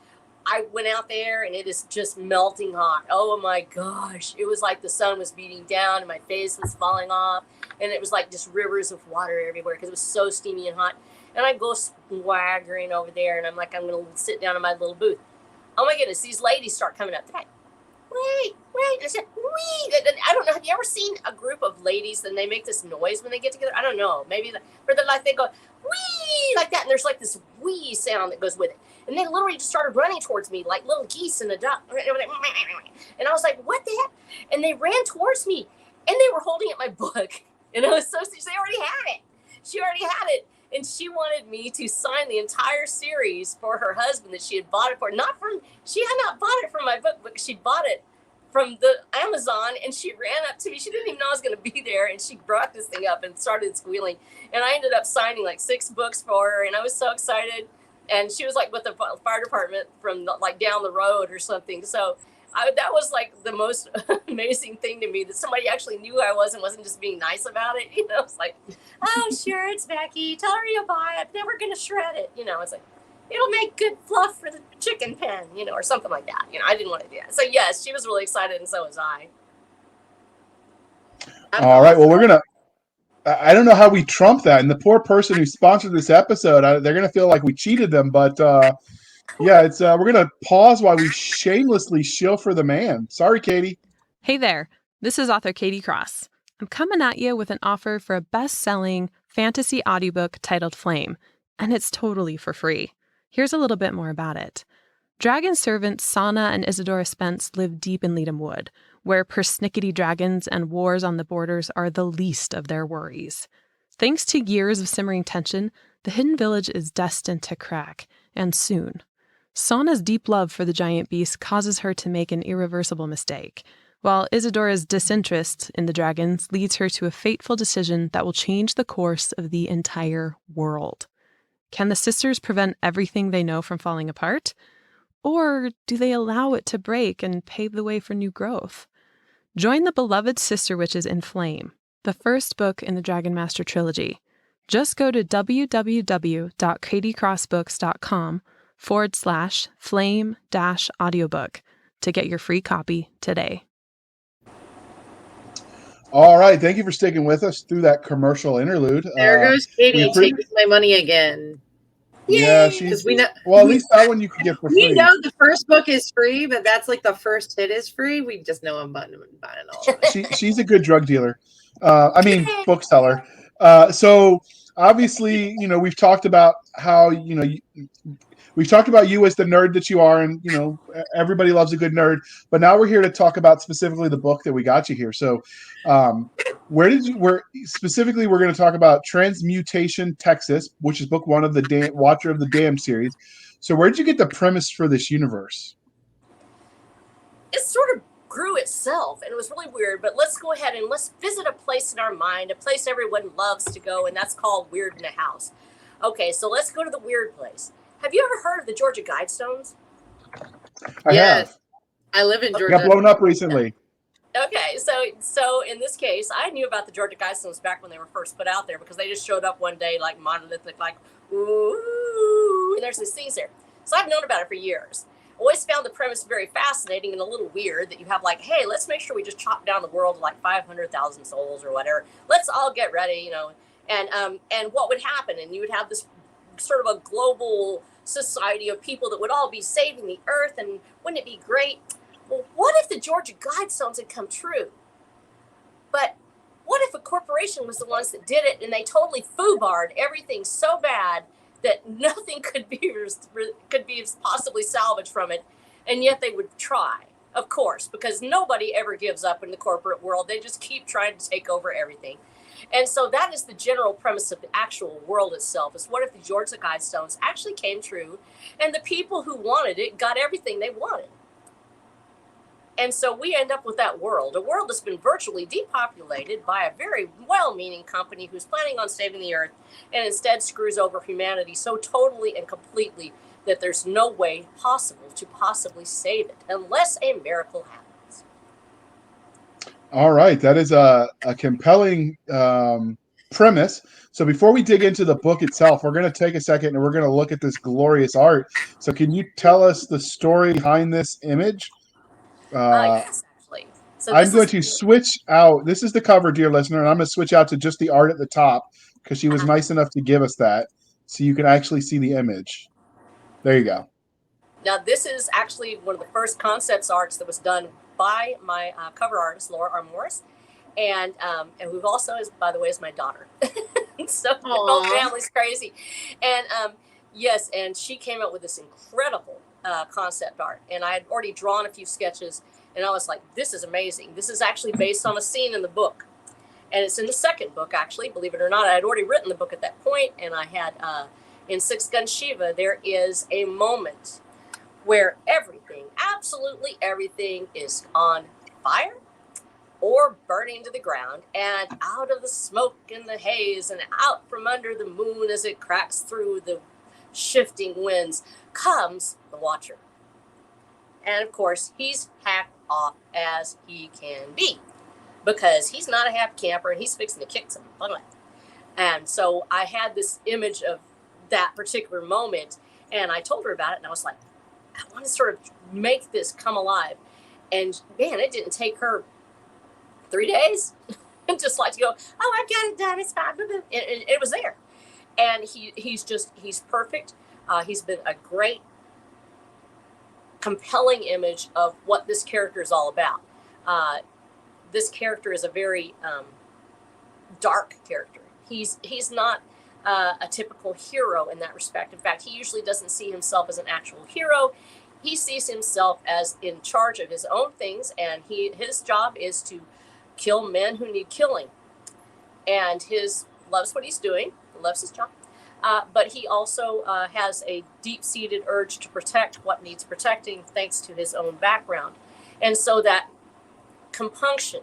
I went out there, and it is just melting hot. Oh my gosh! It was like the sun was beating down, and my face was falling off, and it was like just rivers of water everywhere because it was so steamy and hot. And I go swaggering over there, and I'm like, I'm going to sit down in my little booth. Oh, my goodness. These ladies start coming up. They're like, wait. I said, wait. I don't know. Have you ever seen a group of ladies, and they make this noise when they get together? I don't know. Maybe they go, wee, like that. And there's this wee sound that goes with it. And they literally just started running towards me like little geese in a duck. And I was like, what the heck? And they ran towards me, and they were holding up my book. And I was so serious. They already had it. She already had it. And she wanted me to sign the entire series for her husband that she had bought it for. She had not bought it from my book, but she bought it from the Amazon, and she ran up to me. She didn't even know I was going to be there, and she brought this thing up and started squealing. And I ended up signing 6 books for her, and I was so excited. And she was with the fire department from down the road or something. So that was the most amazing thing to me, that somebody actually knew who I was and wasn't just being nice about it. It's like, oh, sure, it's Becky. Tell her you'll buy it. Then we're going to shred it. It's like, it'll make good fluff for the chicken pen, or something like that. I didn't want to do that. So, yes, she was really excited, and so was I. All right. Well, we're going to, I don't know how we trump that. And the poor person who sponsored this episode, they're going to feel like we cheated them. But, yeah, it's we're going to pause while we shamelessly shill for the man. Sorry, Katie. Hey there. This is author Katie Cross. I'm coming at you with an offer for a best-selling fantasy audiobook titled Flame, and it's totally for free. Here's a little bit more about it. Dragon servants Sana and Isadora Spence live deep in Leadham Wood, where persnickety dragons and wars on the borders are the least of their worries. Thanks to years of simmering tension, the hidden village is destined to crack, and soon. Sana's deep love for the giant beast causes her to make an irreversible mistake, while Isadora's disinterest in the dragons leads her to a fateful decision that will change the course of the entire world. Can the sisters prevent everything they know from falling apart? Or do they allow it to break and pave the way for new growth? Join the beloved sister witches in Flame, the first book in the Dragon Master trilogy. Just go to www.katiecrossbooks.com/flame-audiobook to get your free copy today. All right. Thank you for sticking with us through that commercial interlude. There goes Katie taking my money again. Yeah, Yay! she's We know, well. At least that one you can get for free. we know the first book is free, but that's like the first hit is free. We just know I'm buying all of it. She's a good drug dealer. Bookseller. So obviously, we've talked about how we've talked about you as the nerd that you are, and everybody loves a good nerd. But now we're here to talk about specifically the book that we got you here. So, we're going to talk about Transmutation Texas, which is book 1 of the Watcher of the Dam series. So, where did you get the premise for this universe? It sort of grew itself, and it was really weird. But let's go ahead and let's visit a place in our mind, a place everyone loves to go, and that's called Weird in a House. Okay, so let's go to the weird place. Have you ever heard of the Georgia Guidestones? I have. I live in Georgia. Got blown up recently. Okay, so in this case, I knew about the Georgia Guidestones back when they were first put out there because they just showed up one day like monolithic, like, ooh, and there's these things there. So I've known about it for years. Always found the premise very fascinating and a little weird that you have like, hey, let's make sure we just chop down the world to like 500,000 souls or whatever. Let's all get ready, and what would happen? And you would have this sort of a global society of people that would all be saving the earth, and wouldn't it be great? Well, what if the Georgia Guidestones had come true? But what if a corporation was the ones that did it and they totally foobarred everything so bad that nothing could be possibly salvaged from it, and yet they would try, of course, because nobody ever gives up in the corporate world. They just keep trying to take over everything. And so that is the general premise of the actual world itself, is what if the Georgia Guidestones actually came true and the people who wanted it got everything they wanted? And so we end up with that world, a world that's been virtually depopulated by a very well-meaning company who's planning on saving the earth and instead screws over humanity so totally and completely that there's no way possible to possibly save it unless a miracle happens. All right, that is a compelling premise. So before we dig into the book itself, we're going to take a second and we're going to look at this glorious art. So can you tell us the story behind this image? Yes, actually. So I'm going to switch out. This is the cover, dear listener, and I'm going to switch out to just the art at the top because she was nice enough to give us that so you can actually see the image. There you go. Now, this is actually one of the first concepts arts that was done by my cover artist, Laura R. Morris. And who also is, by the way, is my daughter. So the whole family's crazy. And yes, and she came up with this incredible concept art. And I had already drawn a few sketches, and I was like, this is amazing. This is actually based on a scene in the book. And it's in the second book, actually, believe it or not. I had already written the book at that point, and I had, in Six Gun Shiva, there is a moment where everything, absolutely everything, is on fire or burning to the ground, and out of the smoke and the haze and out from under the moon as it cracks through the shifting winds comes the Watcher. And of course, he's hacked off as he can be because he's not a happy camper and he's fixing to kick some butt. And so I had this image of that particular moment, and I told her about it, and I was like, I want to sort of make this come alive. And man, it didn't take her 3 days. Just like to go, oh, I've got it done. It's fine. It was there. And he's perfect. He's been a great, compelling image of what this character is all about. This character is a very dark character. He's not a typical hero in that respect. In fact, he usually doesn't see himself as an actual hero. He sees himself as in charge of his own things, and his job is to kill men who need killing. And loves what he's doing, loves his job. But he also has a deep-seated urge to protect what needs protecting thanks to his own background. And so that compunction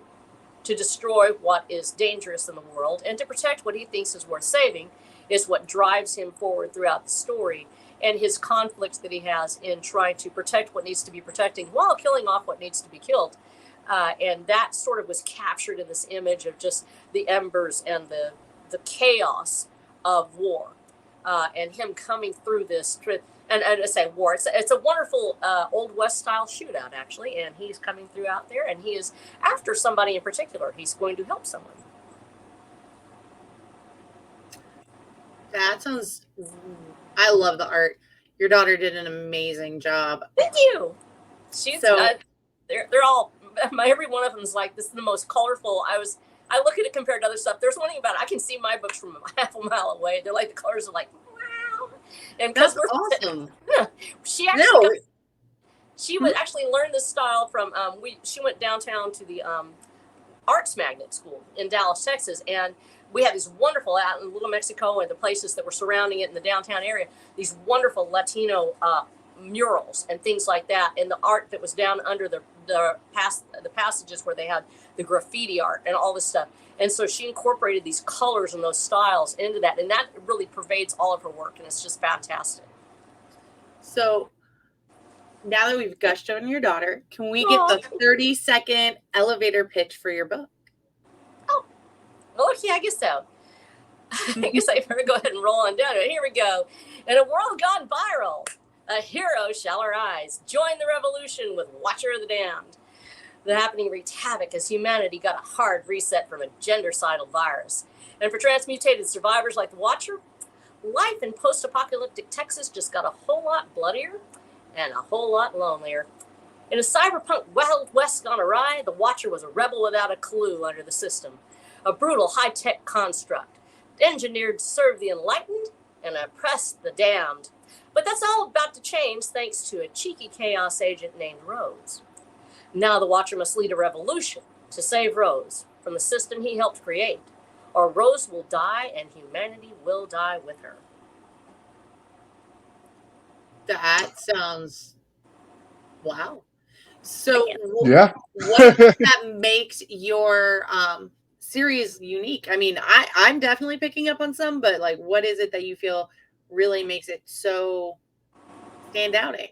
to destroy what is dangerous in the world and to protect what he thinks is worth saving is what drives him forward throughout the story, and his conflict that he has in trying to protect what needs to be protecting while killing off what needs to be killed. And that sort of was captured in this image of just the embers and the chaos of war, and him coming through this. And I say war, it's a wonderful Old West style shootout, actually, and he's coming through out there, and he is after somebody in particular. He's going to help someone. That sounds... I love the art. Your daughter did an amazing job. Thank you. They're all, every one of them is like, this is the most colorful. I look at it compared to other stuff. There's one thing about it. I can see my books from half a mile away. They're like, the colors are like, wow. And that's awesome. She actually, she would actually learn this style from, she went downtown to the Arts Magnet School in Dallas, Texas. And we had these wonderful, out in Little Mexico and the places that were surrounding it in the downtown area, these wonderful Latino murals and things like that. And the art that was down under the passages where they had the graffiti art and all this stuff. And so she incorporated these colors and those styles into that. And that really pervades all of her work. And it's just fantastic. So now that we've gushed on your daughter, can we get the 30-second elevator pitch for your book? Oh, yeah, I guess so. I guess I better go ahead and roll on down to it. Here we go. In a world gone viral, a hero shall arise. Join the revolution with Watcher of the Damned. The happening wreaked havoc as humanity got a hard reset from a gendercidal virus. And for transmutated survivors like the Watcher, life in post-apocalyptic Texas just got a whole lot bloodier and a whole lot lonelier. In a cyberpunk Wild West gone awry, the Watcher was a rebel without a clue under the system. A brutal high-tech construct, engineered to serve the enlightened and oppress the damned. But that's all about to change thanks to a cheeky chaos agent named Rose. Now the Watcher must lead a revolution to save Rose from the system he helped create, or Rose will die and humanity will die with her. That sounds... wow. So yeah. What that makes your series unique? I mean, I'm definitely picking up on some, but like, what is it that you feel really makes it so standouting?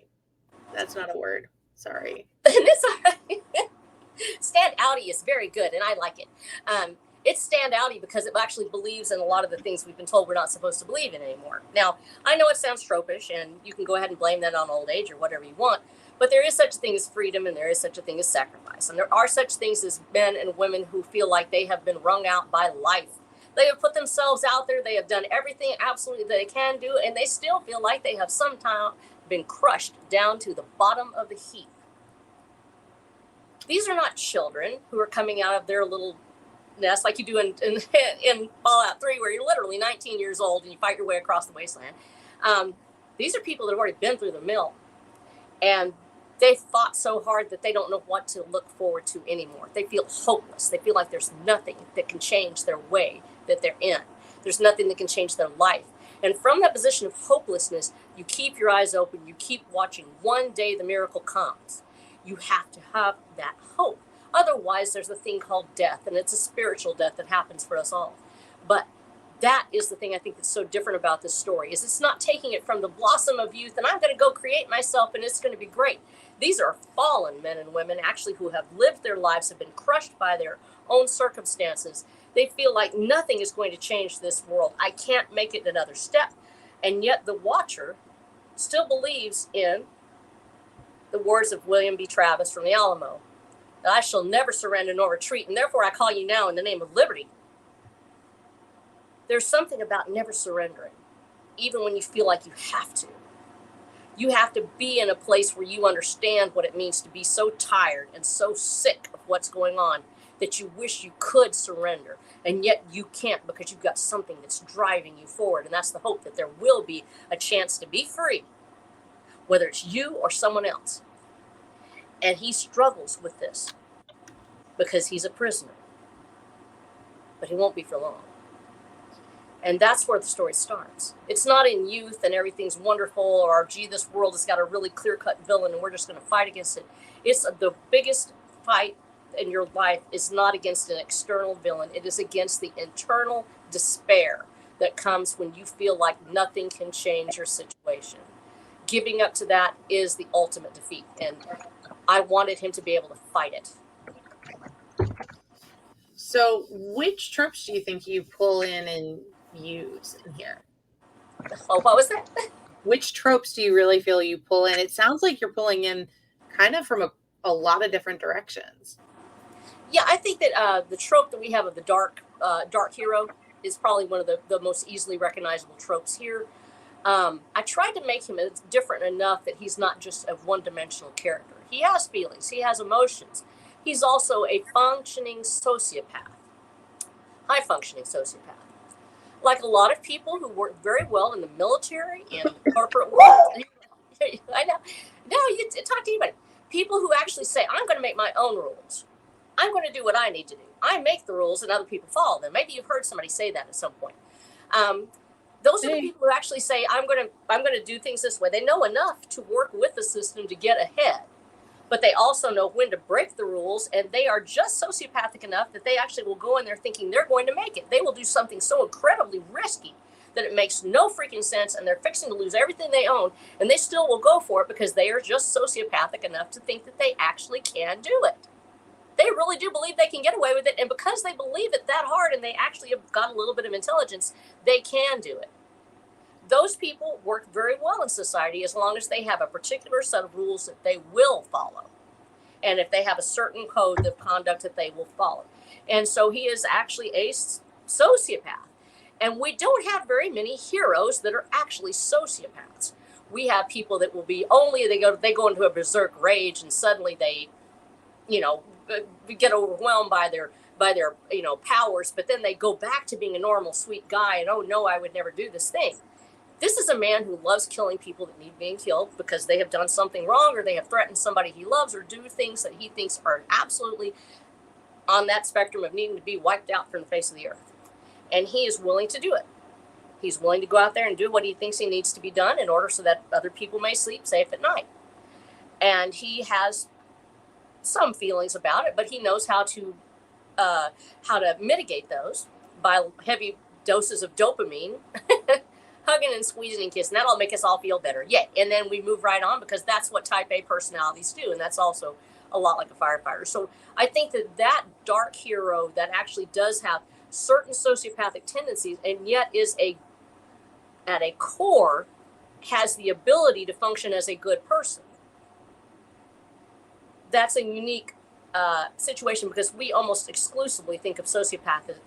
That's not a word. Sorry. It's all right. Stand outy is very good, and I like it. It's stand outy because it actually believes in a lot of the things we've been told we're not supposed to believe in anymore. Now, I know it sounds tropish, and you can go ahead and blame that on old age or whatever you want, but there is such a thing as freedom, and there is such a thing as sacrifice. And there are such things as men and women who feel like they have been wrung out by life. They have put themselves out there. They have done everything absolutely that they can do, and they still feel like they have sometime been crushed down to the bottom of the heap. These are not children who are coming out of their little nest like you do in Fallout 3, where you're literally 19 years old and you fight your way across the wasteland. These are people that have already been through the mill, and they've fought so hard that they don't know what to look forward to anymore. They feel hopeless. They feel like there's nothing that can change their way that they're in. There's nothing that can change their life. And from that position of hopelessness, you keep your eyes open. You keep watching. One day the miracle comes. You have to have that hope. Otherwise, there's a thing called death, and it's a spiritual death that happens for us all. But that is the thing I think that's so different about this story, is it's not taking it from the blossom of youth, and I'm going to go create myself, and it's going to be great. These are fallen men and women, actually, who have lived their lives, have been crushed by their own circumstances. They feel like nothing is going to change this world. I can't make it another step. And yet the Watcher still believes in the words of William B. Travis from the Alamo. I shall never surrender nor retreat, and therefore I call you now in the name of liberty. There's something about never surrendering, even when you feel like you have to. You have to be in a place where you understand what it means to be so tired and so sick of what's going on that you wish you could surrender, and yet you can't because you've got something that's driving you forward, and that's the hope that there will be a chance to be free, whether it's you or someone else. And he struggles with this because he's a prisoner, but he won't be for long. And that's where the story starts. It's not in youth and everything's wonderful, or gee, this world has got a really clear-cut villain and we're just going to fight against it. It's the biggest fight in your life is not against an external villain. It is against the internal despair that comes when you feel like nothing can change your situation. Giving up to that is the ultimate defeat. And I wanted him to be able to fight it. So which tropes do you think you pull in and use in here? Oh, what was that? Which tropes do you really feel you pull in? It sounds like you're pulling in kind of from a lot of different directions. Yeah, I think that the trope that we have of the dark hero is probably one of the most easily recognizable tropes here. I tried to make him different enough that he's not just a one-dimensional character. He has feelings. He has emotions. He's also a functioning sociopath, high-functioning sociopath. Like a lot of people who work very well in the military and corporate world. I know. No, you talk to anybody. People who actually say, I'm going to make my own rules. I'm going to do what I need to do. I make the rules and other people follow them. Maybe you've heard somebody say that at some point. Those are the people who actually say, I'm going to do things this way. They know enough to work with the system to get ahead. But they also know when to break the rules, and they are just sociopathic enough that they actually will go in there thinking they're going to make it. They will do something so incredibly risky that it makes no freaking sense, and they're fixing to lose everything they own, and they still will go for it because they are just sociopathic enough to think that they actually can do it. They really do believe they can get away with it, and because they believe it that hard and they actually have got a little bit of intelligence, they can do it. Those people work very well in society as long as they have a particular set of rules that they will follow. And if they have a certain code of conduct that they will follow. And so he is actually a sociopath. And we don't have very many heroes that are actually sociopaths. We have people that will be they go into a berserk rage and suddenly they, get overwhelmed by their powers, but then they go back to being a normal, sweet guy and, oh no, I would never do this thing. This is a man who loves killing people that need being killed because they have done something wrong or they have threatened somebody he loves or do things that he thinks are absolutely on that spectrum of needing to be wiped out from the face of the earth. And he is willing to do it. He's willing to go out there and do what he thinks he needs to be done in order so that other people may sleep safe at night. And he has some feelings about it, but he knows how to mitigate those by heavy doses of dopamine. Hugging and squeezing and kissing. That'll make us all feel better. Yay. And then we move right on because that's what type A personalities do. And that's also a lot like a firefighter. So I think that dark hero that actually does have certain sociopathic tendencies and yet is at a core has the ability to function as a good person. That's a unique situation because we almost exclusively think of sociopathic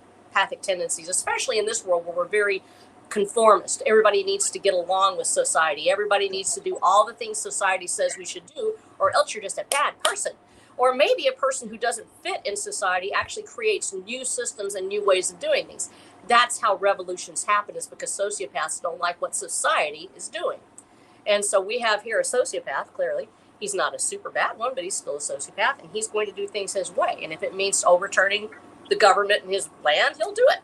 tendencies, especially in this world where we're very conformist. Everybody needs to get along with society. Everybody needs to do all the things society says we should do, or else you're just a bad person. Or maybe a person who doesn't fit in society actually creates new systems and new ways of doing things. That's how revolutions happen, is because sociopaths don't like what society is doing. And so we have here a sociopath, clearly. He's not a super bad one, but he's still a sociopath, and he's going to do things his way. And if it means overturning the government and his land, he'll do it.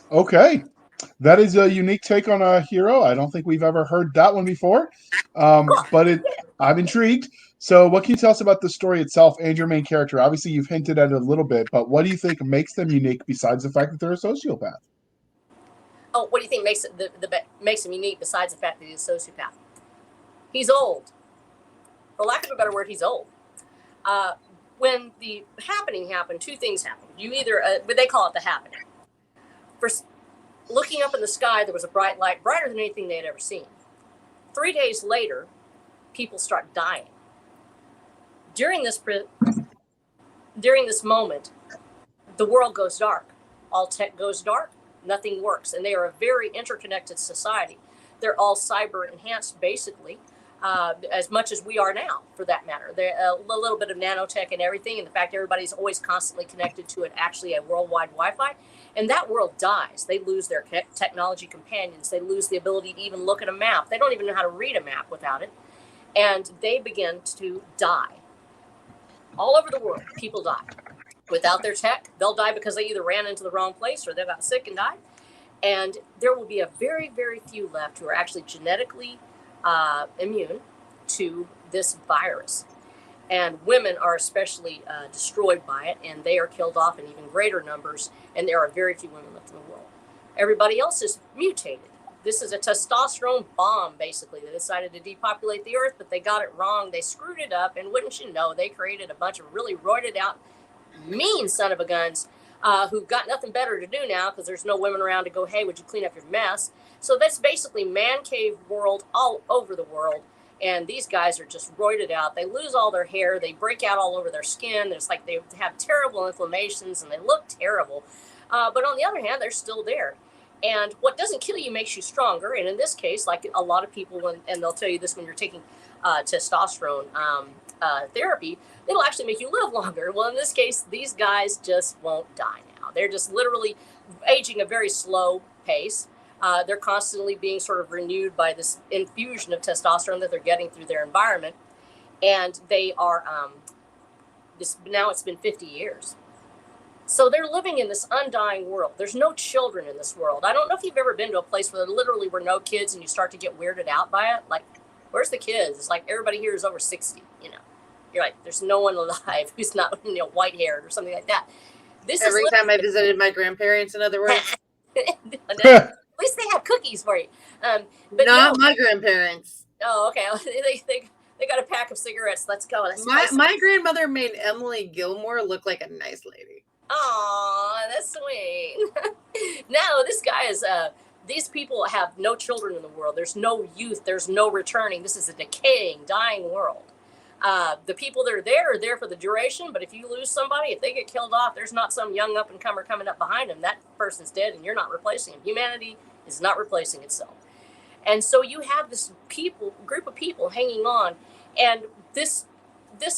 Okay. That is a unique take on a hero. I don't think we've ever heard that one before, but I'm intrigued. So what can you tell us about the story itself and your main character? Obviously, you've hinted at it a little bit, but what do you think makes them unique besides the fact that they're a sociopath? Oh, what do you think makes him unique besides the fact that he's a sociopath? He's old. For lack of a better word, he's old. When the happening happened, two things happened. They call it the happening. First, looking up in the sky, there was a bright light, brighter than anything they had ever seen. 3 days later, people start dying. During this moment, the world goes dark. All tech goes dark. Nothing works. And they are a very interconnected society. They're all cyber enhanced, basically. as much as we are now, for that matter. There a little bit of nanotech and everything, and the fact everybody's always constantly connected to it, actually a worldwide Wi-Fi, and that world dies. They lose their technology companions. They lose the ability to even look at a map. They don't even know how to read a map without it, and they begin to die. All over the world, people die. Without their tech, they'll die because they either ran into the wrong place or they got sick and died. And there will be a very, very few left who are actually genetically immune to this virus. And women are especially destroyed by it, and they are killed off in even greater numbers, and there are very few women left in the world. Everybody else is mutated. This is a testosterone bomb, basically. They decided to depopulate the earth, but they got it wrong. They screwed it up, and wouldn't you know, they created a bunch of really roided out, mean son of a guns who've got nothing better to do now because there's no women around to go, hey, would you clean up your mess? So that's basically man cave world all over the world. And these guys are just roided out. They lose all their hair. They break out all over their skin. It's like they have terrible inflammations and they look terrible. But on the other hand, they're still there. And what doesn't kill you makes you stronger. And in this case, like a lot of people, and they'll tell you this when you're taking testosterone therapy, it'll actually make you live longer. Well, in this case, these guys just won't die now. They're just literally aging a very slow pace. They're constantly being sort of renewed by this infusion of testosterone that they're getting through their environment. And they are, now it's been 50 years. So they're living in this undying world. There's no children in this world. I don't know if you've ever been to a place where there literally were no kids and you start to get weirded out by it. Like, where's the kids? It's like everybody here is over 60, you know. You're like, there's no one alive who's not, you know, white-haired or something like that. Every time I visited my grandparents, in other words. At least they have cookies for you. But not my grandparents. Oh, okay. They got a pack of cigarettes. Let's go. My grandmother made Emily Gilmore look like a nice lady. Aw, that's sweet. No, this guy is, these people have no children in the world. There's no youth. There's no returning. This is a decaying, dying world. The people that are there for the duration, but if you lose somebody, if they get killed off, there's not some young up-and-comer coming up behind them. That person's dead, and you're not replacing him. Humanity is not replacing itself. And so you have this group of people hanging on, and this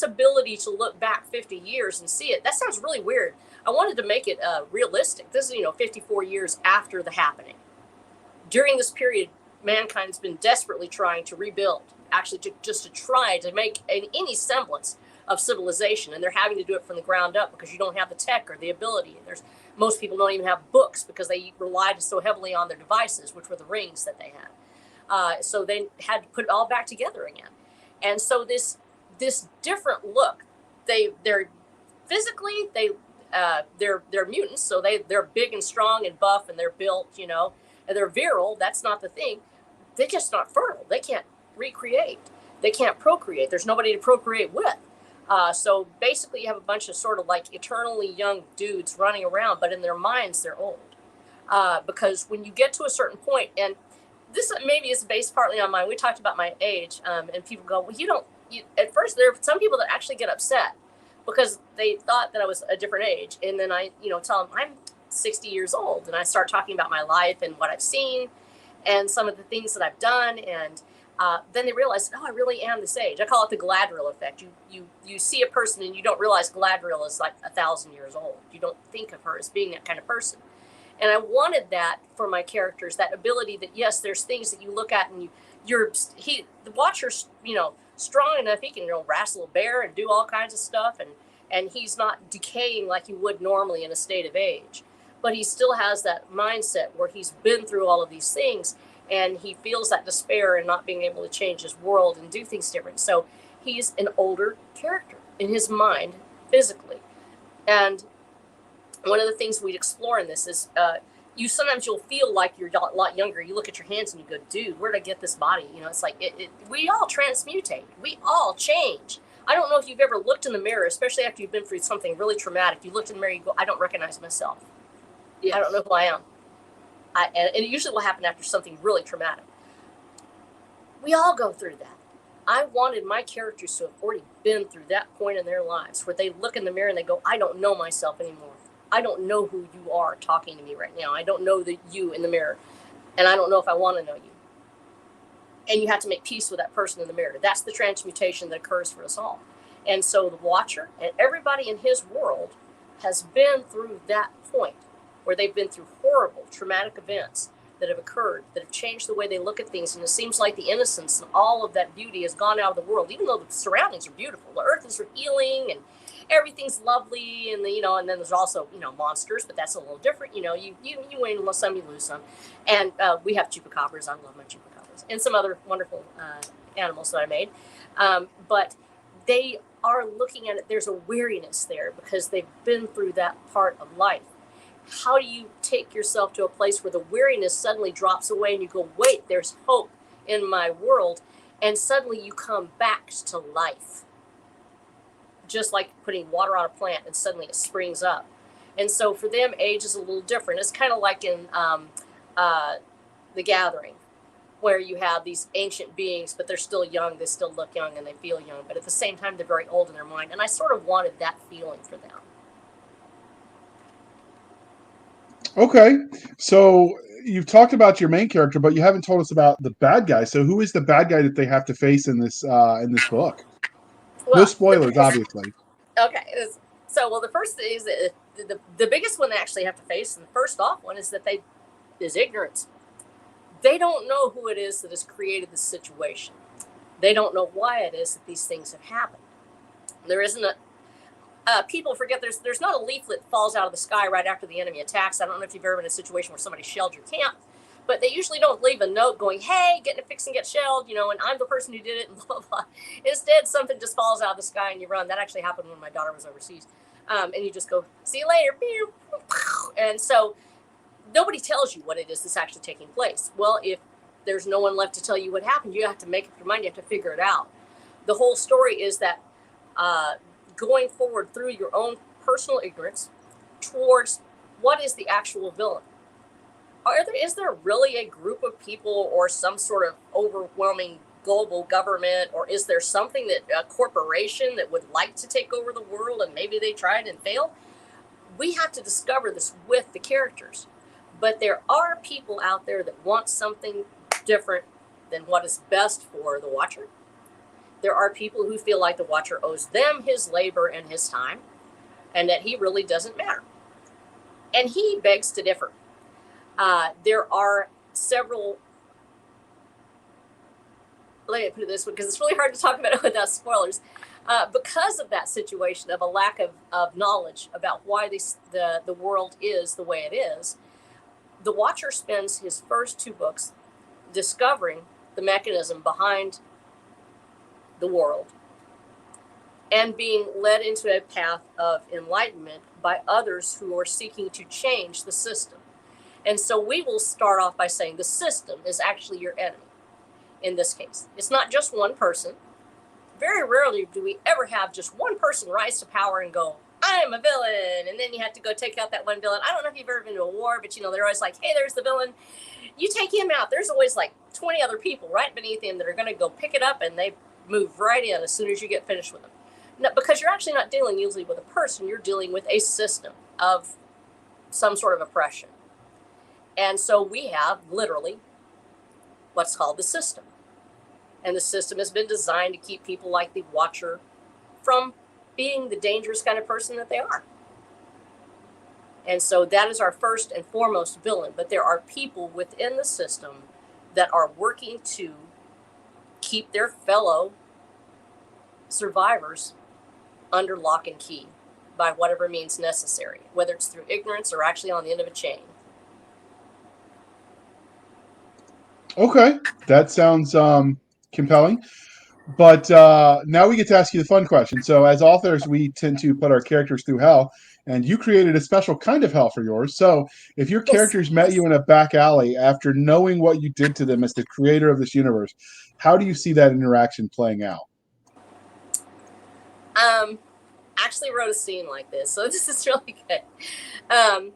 ability to look back 50 years and see it, that sounds really weird. I wanted to make it realistic. This is, 54 years after the happening. During this period, mankind's been desperately trying to rebuild, actually to try to make any semblance of civilization. And they're having to do it from the ground up because you don't have the tech or the ability. Most people don't even have books because they relied so heavily on their devices, which were the rings that they had. So they had to put it all back together again. And so this different look, they're physically, they're mutants, so they're big and strong and buff and they're built, and they're virile. That's not the thing. They're just not fertile. They can't recreate. They can't procreate. There's nobody to procreate with. So basically you have a bunch of sort of like eternally young dudes running around, but in their minds they're old. Because when you get to a certain point, and this maybe is based partly on we talked about my age, and people go, well, at first there are some people that actually get upset because they thought that I was a different age. And then I, tell them I'm 60 years old, and I start talking about my life and what I've seen and some of the things that I've done. And then they realize, I really am this age. I call it the Galadriel effect. You see a person and you don't realize Galadriel is like 1,000 years old. You don't think of her as being that kind of person. And I wanted that for my characters, that ability that, yes, there's things that you look at and the watcher's, strong enough, he can, wrestle a bear and do all kinds of stuff. And he's not decaying like he would normally in a state of age. But he still has that mindset where he's been through all of these things and he feels that despair and not being able to change his world and do things different. So he's an older character in his mind, physically. And one of the things we'd explore in this is sometimes you'll feel like you're a lot younger. You look at your hands and you go, dude, where'd I get this body? It's like we all transmutate. We all change. I don't know if you've ever looked in the mirror, especially after you've been through something really traumatic. You looked in the mirror, you go, I don't recognize myself. Yes. I don't know who I am. And it usually will happen after something really traumatic. We all go through that. I wanted my characters to have already been through that point in their lives where they look in the mirror and they go, I don't know myself anymore. I don't know who you are talking to me right now. I don't know you in the mirror. And I don't know if I want to know you. and you have to make peace with that person in the mirror. That's the transmutation that occurs for us all. And so the Watcher and everybody in his world has been through that point where they've been through horrible, traumatic events that have occurred, that have changed the way they look at things. And it seems like the innocence and all of that beauty has gone out of the world, even though the surroundings are beautiful. The earth is healing and everything's lovely. And, and then there's also, monsters, but that's a little different. You win some, you lose some. And we have chupacabras. I love my chupacabras. And some other wonderful animals that I made. But they are looking at it. There's a weariness there because they've been through that part of life. How do you take yourself to a place where the weariness suddenly drops away and you go, wait, there's hope in my world. And suddenly you come back to life. Just like putting water on a plant and suddenly it springs up. And so for them, age is a little different. It's kind of like in The Gathering, where you have these ancient beings, but they're still young. They still look young and they feel young. But at the same time, they're very old in their mind. And I sort of wanted that feeling for them. Okay, so you've talked about your main character, but you haven't told us about the bad guy. So who is the bad guy that they have to face in this book? Well, no spoilers, obviously. Okay, the first thing is the biggest one they actually have to face, and the first off one is is ignorance. They don't know who it is that has created this situation. They don't know why it is that these things have happened. There isn't people forget there's not a leaflet that falls out of the sky right after the enemy attacks. I don't know if you've ever been in a situation where somebody shelled your camp, but they usually don't leave a note going, hey, get in a fix and get shelled, and I'm the person who did it, and blah, blah, blah. Instead, something just falls out of the sky and you run. That actually happened when my daughter was overseas. And you just go, see you later. And so nobody tells you what it is that's actually taking place. Well, if there's no one left to tell you what happened, you have to make up your mind. You have to figure it out. The whole story is that going forward through your own personal ignorance towards what is the actual villain. Is there really a group of people or some sort of overwhelming global government, or is there something that a corporation that would like to take over the world and maybe they tried and failed? We have to discover this with the characters. But there are people out there that want something different than what is best for the Watcher. There are people who feel like the Watcher owes them his labor and his time, and that he really doesn't matter. And he begs to differ. There are several, let me put it this way, because it's really hard to talk about it without spoilers. Because of that situation of a lack of knowledge about why the world is the way it is, the Watcher spends his first 2 books discovering the mechanism behind the world and being led into a path of enlightenment by others who are seeking to change the system. And so we will start off by saying the system is actually your enemy in this case. It's not just one person. Very rarely do we ever have just one person rise to power and go, I'm a villain. And then you have to go take out that one villain. I don't know if you've ever been to a war, but they're always like, hey, there's the villain. You take him out. There's always like 20 other people right beneath him that are going to go pick it up, and they move right in as soon as you get finished with them. No, because you're actually not dealing usually with a person. You're dealing with a system of some sort of oppression. And so we have literally what's called the system. And the system has been designed to keep people like the Watcher from being the dangerous kind of person that they are. And so that is our first and foremost villain. But there are people within the system that are working to keep their fellow survivors under lock and key by whatever means necessary, whether it's through ignorance or actually on the end of a chain. Okay, that sounds compelling. But now we get to ask you the fun question. So as authors, we tend to put our characters through hell, and you created a special kind of hell for yours. So if your characters met you in a back alley after knowing what you did to them as the creator of this universe, how do you see that interaction playing out? Actually wrote a scene like this, so this is really good. I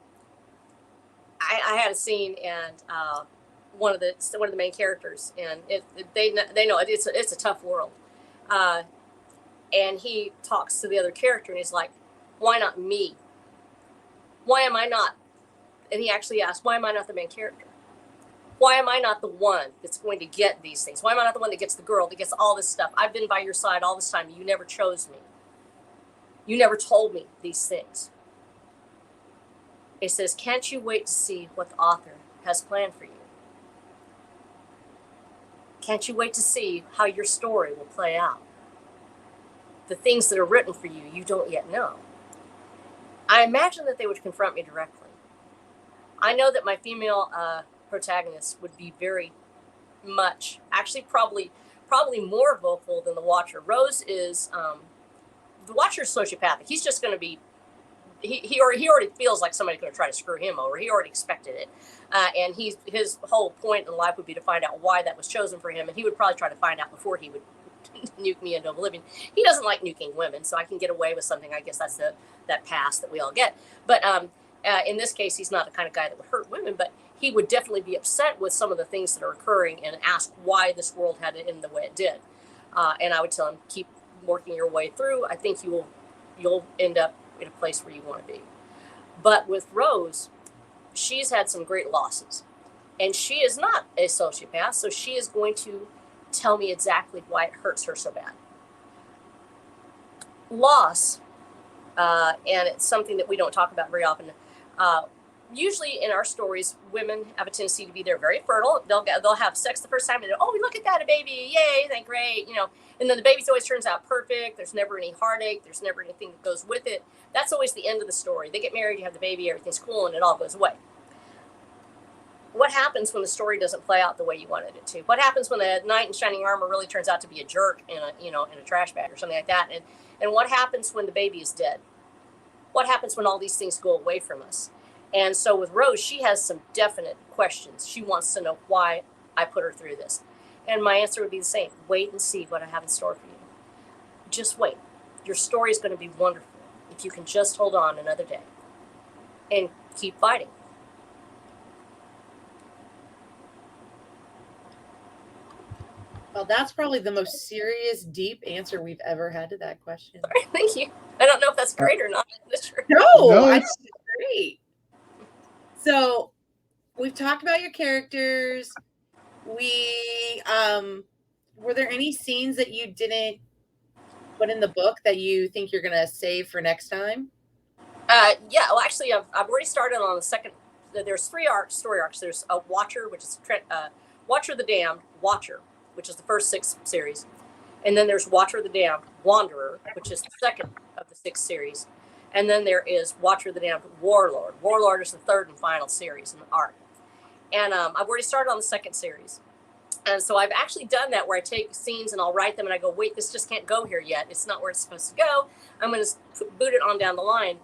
had a scene, and one of the main characters, and they know it's a tough world, and he talks to the other character, and he's like, why not me? Why am I not? And he actually asked, why am I not the main character? Why am I not the one that's going to get these things? Why am I not the one that gets the girl, that gets all this stuff? I've been by your side all this time. You never chose me. You never told me these things. It says, can't you wait to see what the author has planned for you? Can't you wait to see how your story will play out? The things that are written for you, you don't yet know. I imagine that they would confront me directly. I know that my female protagonist would be very much, actually probably more vocal than the Watcher. Rose is, the Watcher is sociopathic. He's just going to be, he already feels like somebody's going to try to screw him over. He already expected it. And his whole point in life would be to find out why that was chosen for him. And he would probably try to find out before he would nuke me into oblivion. He doesn't like nuking women, so I can get away with something. I guess that's that pass that we all get. But in this case, he's not the kind of guy that would hurt women, but he would definitely be upset with some of the things that are occurring and ask why this world had to end the way it did. And I would tell him, keep working your way through. I think you'll end up in a place where you want to be. But with Rose, she's had some great losses, and she is not a sociopath, so she is going to tell me exactly why it hurts her so bad. Loss, and it's something that we don't talk about very often. Usually in our stories, women have a tendency to be there very fertile. They'll have sex the first time, and oh, look at that, a baby, yay, isn't great, and then the baby always turns out perfect. There's never any heartache. There's never anything that goes with it. That's always the end of the story. They get married, you have the baby, everything's cool, and it all goes away. What happens when the story doesn't play out the way you wanted it to? What happens when the knight in shining armor really turns out to be a jerk in a trash bag or something like that? And what happens when the baby is dead? What happens when all these things go away from us? And so with Rose, she has some definite questions. She wants to know why I put her through this. And my answer would be the same. Wait and see what I have in store for you. Just wait. Your story is going to be wonderful if you can just hold on another day and keep fighting. Well, that's probably the most serious, deep answer we've ever had to that question. Sorry, thank you. I don't know if that's great or not. No, I think it's great. So we've talked about your characters. Were there any scenes that you didn't put in the book that you think you're going to save for next time? Yeah, well, actually, I've already started on the second. There's 3 story arcs. There's a Watcher, which is Watcher the Damned, Watcher, which is the first 6 series. And then there's Watcher the Damned, Wanderer, which is the second of the 6 series. And then there is Watcher the Damned, Warlord. Warlord is the 3rd and final series in the arc. And I've already started on the 2nd series. And so I've actually done that where I take scenes and I'll write them and I go, wait, this just can't go here yet. It's not where it's supposed to go. I'm going to boot it on down the line.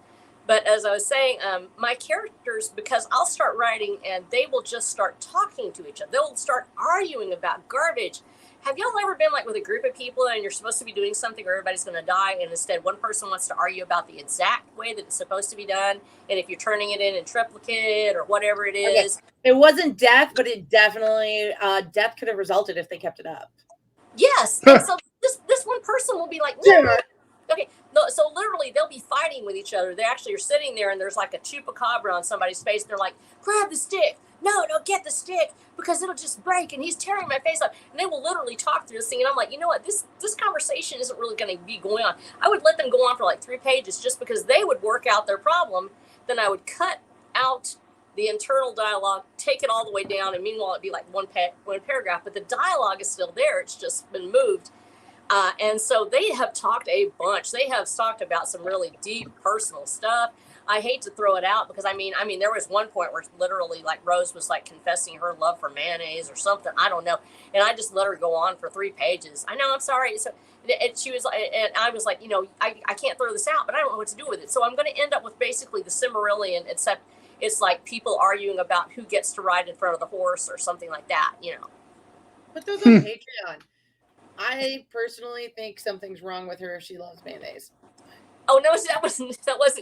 But as I was saying, my characters, because I'll start writing and they will just start talking to each other. They'll start arguing about garbage. Have y'all ever been like with a group of people and you're supposed to be doing something or everybody's going to die, and instead one person wants to argue about the exact way that it's supposed to be done, and if you're turning it in triplicate or whatever it is. Okay. It wasn't death, but it definitely, death could have resulted if they kept it up. Yes. And so this one person will be like, no. Okay, no, so literally they'll be fighting with each other. They actually are sitting there and there's like a chupacabra on somebody's face, and they're like, grab the stick. No, get the stick because it'll just break, and he's tearing my face off. And they will literally talk through this thing, and I'm like, you know what, this conversation isn't really going to be going on. I would let them go on for like 3 pages just because they would work out their problem. Then I would cut out the internal dialogue, take it all the way down, and meanwhile it'd be like one paragraph, but the dialogue is still there. It's just been moved. And so they have talked a bunch. They have talked about some really deep personal stuff. I hate to throw it out because I mean, there was one point where literally like Rose was like confessing her love for mayonnaise or something. I don't know. And I just let her go on for 3 pages. I know, I'm sorry. So, and she was, and I was like, I can't throw this out, but I don't know what to do with it. So I'm going to end up with basically the Cimmerillion, except it's like people arguing about who gets to ride in front of the horse or something like that, Put those on Patreon. I personally think something's wrong with her if she loves mayonnaise. Oh no, that wasn't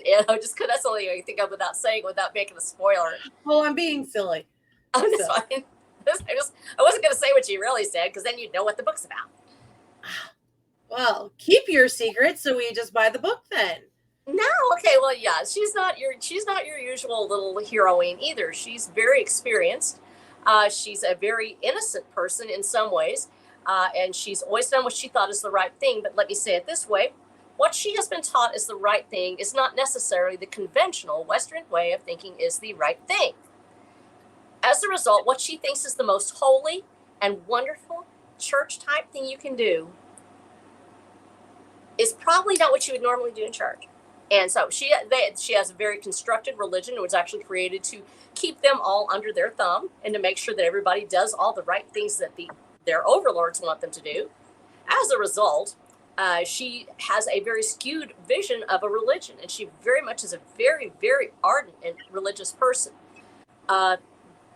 it. Just because that's the only thing I think of without making a spoiler. Oh, I'm being silly. Oh, that's fine. I wasn't going to say what she really said because then you'd know what the book's about. Well, keep your secret, so we just buy the book then. No, okay, well, yeah, she's not your usual little heroine either. She's very experienced. She's a very innocent person in some ways, and she's always done what she thought is the right thing. But let me say it this way. What she has been taught is the right thing is not necessarily the conventional Western way of thinking is the right thing. As a result, what she thinks is the most holy and wonderful church type thing you can do is probably not what you would normally do in church. And so she has a very constructed religion. It was actually created to keep them all under their thumb and to make sure that everybody does all the right things that their overlords want them to do. As a result, she has a very skewed vision of a religion, and she very much is a very, very ardent and religious person.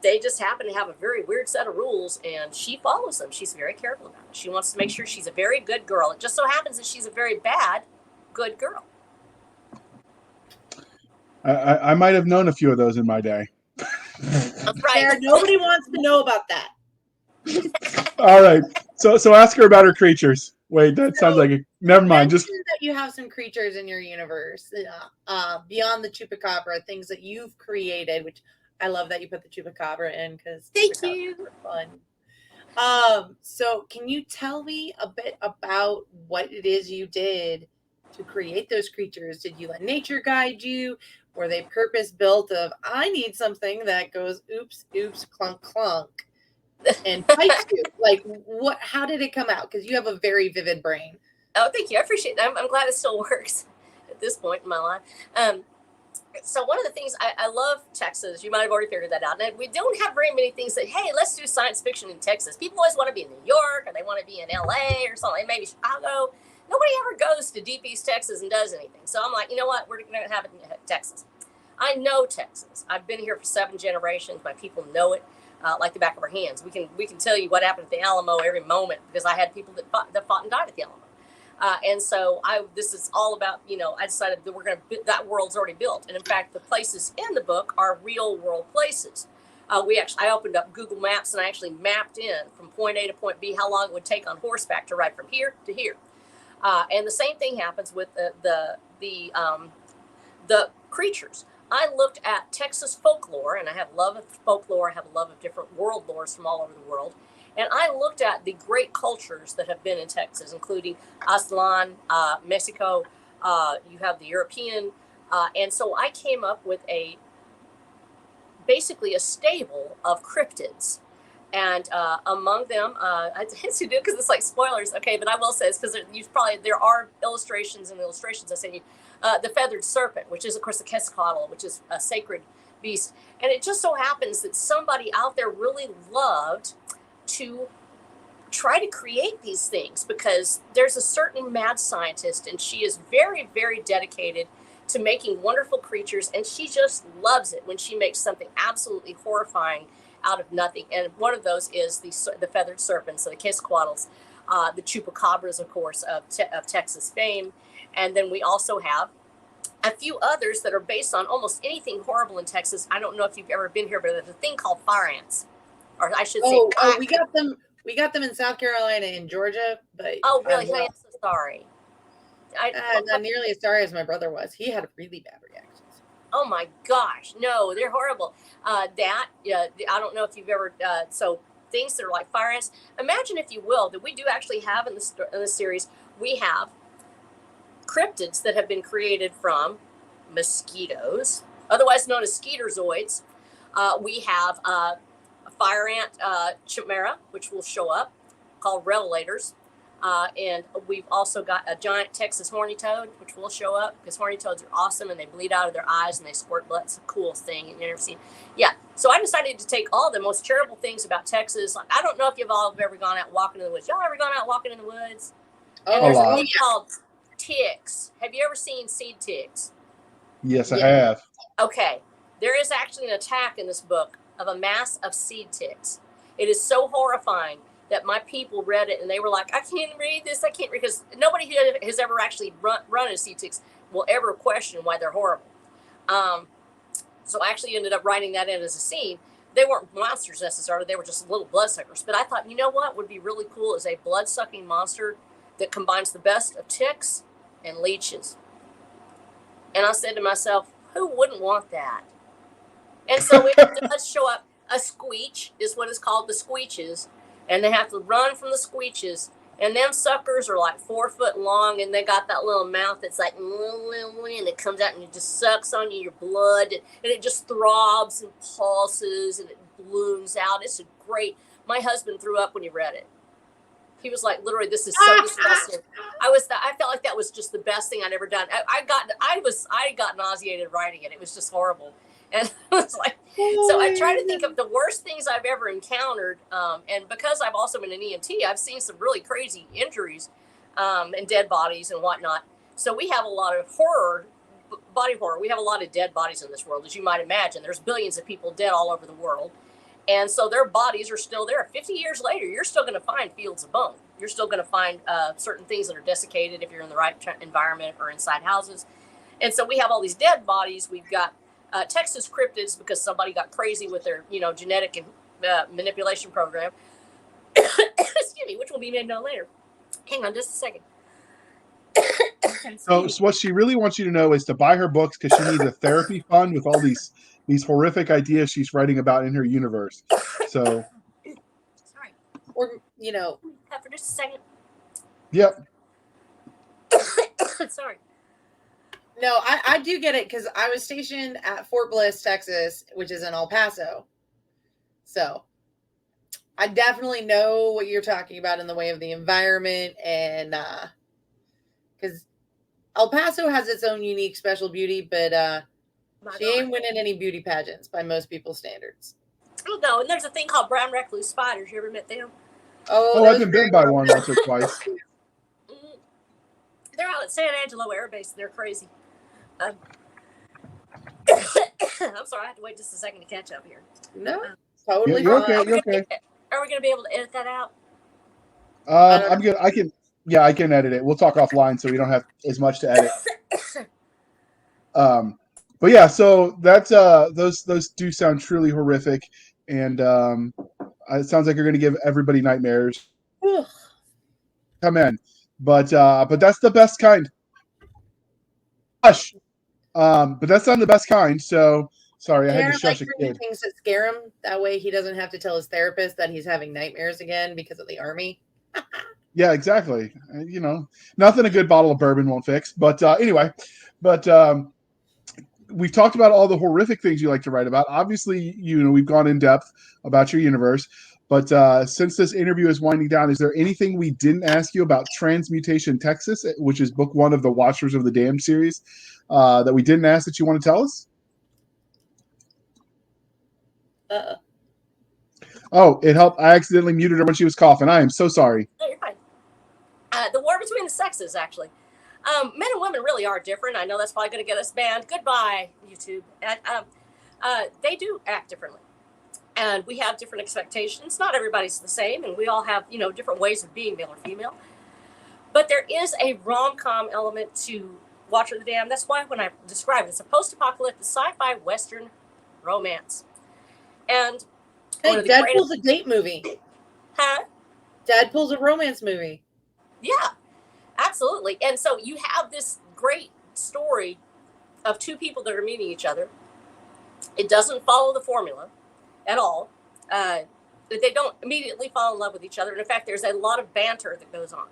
They just happen to have a very weird set of rules, and she follows them. She's very careful about it. She wants to make sure she's a very good girl. It just so happens that she's a very bad, good girl. I might have known a few of those in my day. That's right. Theyre, nobody wants to know about that. All right. So ask her about her creatures. Wait, that sounds like it. Never mind. Just that you have some creatures in your universe beyond the chupacabra, things that you've created, which I love that you put the chupacabra in because thank you. Fun. So can you tell me a bit about what it is you did to create those creatures? Did you let nature guide you? Were they purpose built of I need something that goes oops, oops, clunk, clunk, and bites you? Like what? How did it come out? Because you have a very vivid brain. Oh, thank you. I appreciate that. I'm glad it still works at this point in my life. So one of the things I love Texas. You might have already figured that out. And we don't have very many things that, hey, let's do science fiction in Texas. People always want to be in New York, or they want to be in LA or something, maybe Chicago. Nobody ever goes to Deep East Texas and does anything. So I'm like, you know what? We're going to have it in Texas. I know Texas. I've been here for 7 generations. My people know it like the back of our hands. We can tell you what happened at the Alamo every moment because I had people that fought and died at the Alamo. And so this is all about, I decided that that world's already built. And in fact, the places in the book are real world places. I opened up Google Maps and I actually mapped in from point A to point B how long it would take on horseback to ride from here to here. And the same thing happens with the creatures. I looked at Texas folklore, and I have love of folklore. I have a love of different world lores from all over the world. And I looked at the great cultures that have been in Texas, including Aztlan, Mexico, you have the European. And so I came up with basically a stable of cryptids. And among them, I didn't do it because it's like spoilers. Okay, but I will say this because there are illustrations and illustrations I sent you. The feathered serpent, which is, of course, the Quetzalcoatl, which is a sacred beast. And it just so happens that somebody out there really loved to try to create these things because there's a certain mad scientist, and she is very, very dedicated to making wonderful creatures, and she just loves it when she makes something absolutely horrifying out of nothing. And one of those is the feathered serpents, so the Quetzalcoatls, the chupacabras, of course, of Texas fame. And then we also have a few others that are based on almost anything horrible in Texas. I don't know if you've ever been here, but there's a thing called fire ants, or I should say, we got them. We got them in South Carolina and Georgia, but really? I'm so sorry. Not nearly as sorry as my brother was. He had really bad reactions. Oh my gosh, no, they're horrible. I don't know if you've ever so things that are like fire ants. Imagine, if you will, that we do actually have in the series. We have cryptids that have been created from mosquitoes, otherwise known as skeeterzoids. We have a fire ant chimera, which will show up, called revelators. And we've also got a giant Texas horny toad, which will show up because horny toads are awesome and they bleed out of their eyes and they squirt blood. It's the coolest thing you've never seen. Yeah. So I decided to take all the most terrible things about Texas. Like, I don't know if you've all ever gone out walking in the woods. Y'all ever gone out walking in the woods? Oh, and there's a thing called ticks. Have you ever seen seed ticks? Yes, I have. Okay. There is actually an attack in this book of a mass of seed ticks. It is so horrifying that my people read it and they were like, I can't read this. I can't read, because nobody who has ever actually run into seed ticks will ever question why they're horrible. So I actually ended up writing that in as a scene. They weren't monsters necessarily. They were just little bloodsuckers. But I thought, you know what would be really cool is a blood-sucking monster that combines the best of ticks and leeches. And I said to myself, who wouldn't want that? And so it does show up. A squeech is what is called the squeeches, and they have to run from the squeeches. And them suckers are like 4 foot long, and they got that little mouth that's like, and it comes out and it just sucks on you, your blood, and it just throbs and pulses and it balloons out. It's a great. My husband threw up when he read it. He was like, literally, this is so disgusting. I felt like that was just the best thing I'd ever done. I got nauseated writing it. It was just horrible. And it was like, so I try to think of the worst things I've ever encountered. And because I've also been an EMT, I've seen some really crazy injuries and dead bodies and whatnot. So we have a lot of body horror. We have a lot of dead bodies in this world, as you might imagine. There's billions of people dead all over the world. And so their bodies are still there. 50 years later, you're still going to find fields of bone. You're still going to find certain things that are desiccated if you're in the right environment or inside houses. And so we have all these dead bodies. We've got Texas cryptids because somebody got crazy with their, genetic and manipulation program. Excuse me, which will be made known later. Hang on just a second. So what she really wants you to know is to buy her books because she needs a therapy fund with all these horrific ideas she's writing about in her universe. So, sorry, or for just a second. Yep. Sorry. No, I do get it because I was stationed at Fort Bliss, Texas, which is in El Paso. So I definitely know what you're talking about in the way of the environment, and because El Paso has its own unique special beauty, but she ain't winning any beauty pageants by most people's standards. Oh, no, and there's a thing called brown recluse spiders. You ever met them? Oh, I've been bitten by one once or twice. They're out at San Angelo Air Base. They're crazy. I'm sorry, I have to wait just a second to catch up here. No, totally. You're okay. You're okay. Are we going to be able to edit that out? I'm good. I can edit it. We'll talk offline so we don't have as much to edit. But yeah, so that's those do sound truly horrific, and it sounds like you're going to give everybody nightmares. Come in, but that's the best kind. Hush. But that's not the best kind. So sorry, I had to shush a kid. Things that scare him. That way, he doesn't have to tell his therapist that he's having nightmares again because of the army. Yeah, exactly. Nothing a good bottle of bourbon won't fix. But anyway, we've talked about all the horrific things you like to write about. Obviously, we've gone in depth about your universe. But since this interview is winding down, is there anything we didn't ask you about Transmutation Texas, which is book 1 of the Watchers of the Damned series, that we didn't ask that you want to tell us? Oh, it helped. I accidentally muted her when she was coughing. I am so sorry. No, you're fine. The war between the sexes, actually. Men and women really are different. I know that's probably going to get us banned. Goodbye, YouTube. They do act differently. And we have different expectations. Not everybody's the same, and we all have, different ways of being male or female. But there is a rom-com element to Watcher of the Damned. That's why when I describe it, it's a post-apocalyptic sci-fi Western romance. And Deadpool's a date movie. Huh? Deadpool's a romance movie. Yeah, absolutely. And so you have this great story of two people that are meeting each other. It doesn't follow the formula at all. They don't immediately fall in love with each other. And in fact, there's a lot of banter that goes on.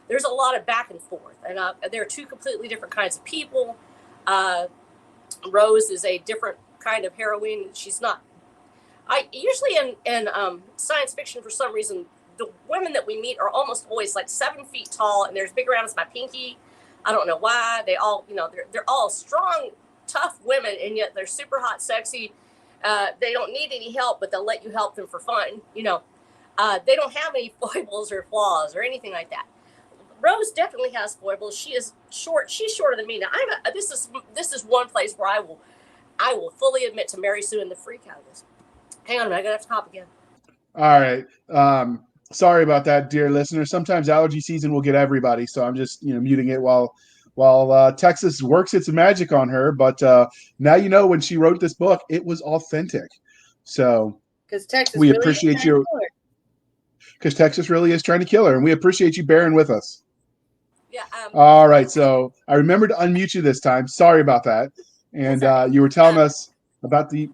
There's a lot of back and forth. And there are two completely different kinds of people. Rose is a different kind of heroine. She's not. Usually in science fiction, for some reason, the women that we meet are almost always like 7 feet tall, and they're as big around as my pinky. I don't know why. They all, they're all strong, tough women, and yet they're super hot, sexy. They don't need any help, but they'll let you help them for fun. They don't have any foibles or flaws or anything like that. Rose definitely has foibles. She is short. She's shorter than me. Now, this is one place where I will fully admit to Mary Sue and the freak out of this. Hang on a minute, I gotta have to hop again. All right. Sorry about that, dear listeners. Sometimes allergy season will get everybody, so I'm just muting it while Texas works its magic on her. But now when she wrote this book, it was authentic. So because Texas, we really appreciate you. Because Texas really is trying to kill her, and we appreciate you bearing with us. Yeah. All right. So I remembered to unmute you this time. Sorry about that. And you were telling us about the.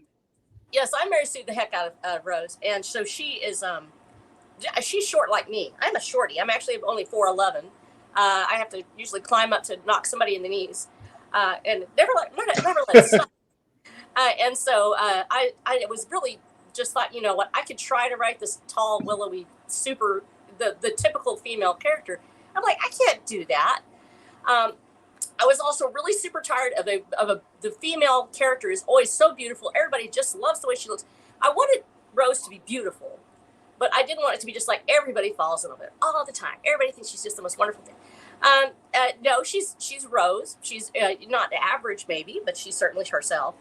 Yes, I Mary Sue the heck out of Rose, and so she is she's short like me. I'm a shorty. I'm actually only 4'11". I have to usually climb up to knock somebody in the knees, and never let it stop. And so I was really just thought, you know what, I could try to write this tall, willowy, super the typical female character. I'm like, I can't do that. I was also really super tired of the female character is always so beautiful. Everybody just loves the way she looks. I wanted Rose to be beautiful, but I didn't want it to be just like everybody falls in love with her all the time. Everybody thinks she's just the most wonderful thing. No, she's Rose. She's not average maybe, but she's certainly herself.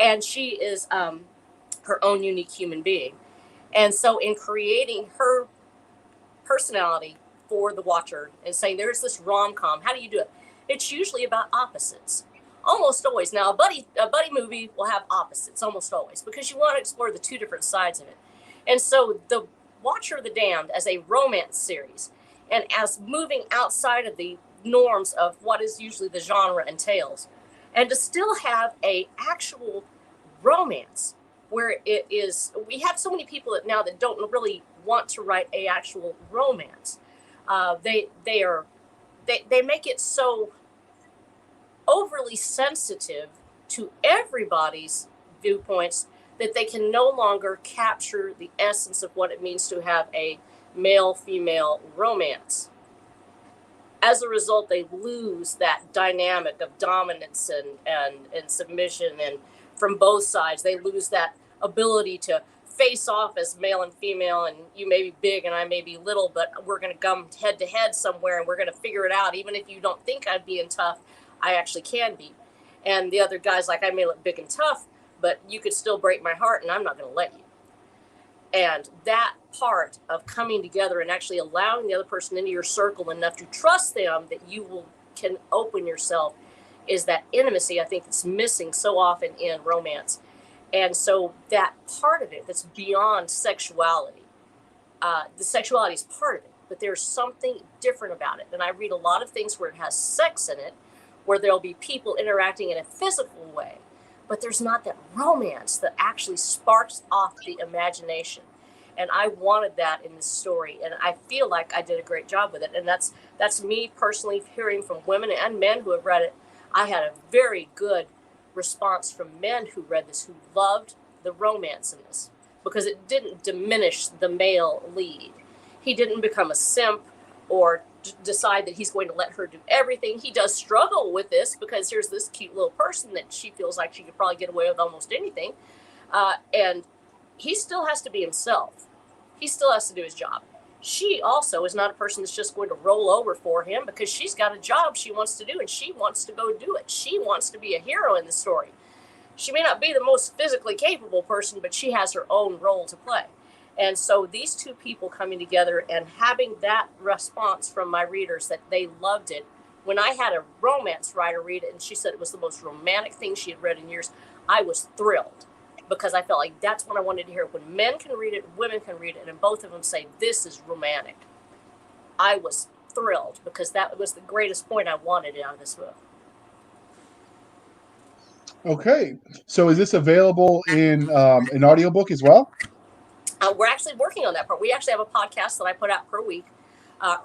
And she is her own unique human being. And so in creating her personality for the watcher and saying there's this rom-com, how do you do it? It's usually about opposites. Almost always. Now, a buddy movie will have opposites almost always because you want to explore the two different sides of it. And so the Watcher of the Damned as a romance series and as moving outside of the norms of what is usually the genre entails, and to still have a actual romance where it is, we have so many people that now that don't really want to write a actual romance. They make it so overly sensitive to everybody's viewpoints that they can no longer capture the essence of what it means to have a male-female romance. As a result, they lose that dynamic of dominance and submission, and from both sides, they lose that ability to face off as male and female, and you may be big and I may be little, but we're going to come head to head somewhere and we're going to figure it out. Even if you don't think I'm being tough, I actually can be. And the other guy's like, I may look big and tough, but you could still break my heart and I'm not going to let you. And that part of coming together and actually allowing the other person into your circle enough to trust them that you can open yourself is that intimacy, I think, that's missing so often in romance. And so that part of it that's beyond sexuality, the sexuality is part of it, but there's something different about it. And I read a lot of things where it has sex in it, where there'll be people interacting in a physical way, but there's not that romance that actually sparks off the imagination. And I wanted that in this story, and I feel like I did a great job with it. And that's me personally hearing from women and men who have read it. I had a very good response from men who read this, who loved the romance in this, because it didn't diminish the male lead. He didn't become a simp or decide that he's going to let her do everything. He does struggle with this because here's this cute little person that she feels like she could probably get away with almost anything. And he still has to be himself. He still has to do his job. She also is not a person that's just going to roll over for him because she's got a job she wants to do and she wants to go do it. She wants to be a hero in the story. She may not be the most physically capable person, but she has her own role to play. And so these two people coming together and having that response from my readers that they loved it. When I had a romance writer read it and she said it was the most romantic thing she had read in years, I was thrilled because I felt like that's what I wanted to hear. When men can read it, women can read it, and both of them say, this is romantic. I was thrilled because that was the greatest point I wanted out of this book. Okay. So is this available in an audiobook as well? We're actually working on that part. We actually have a podcast that I put out per week on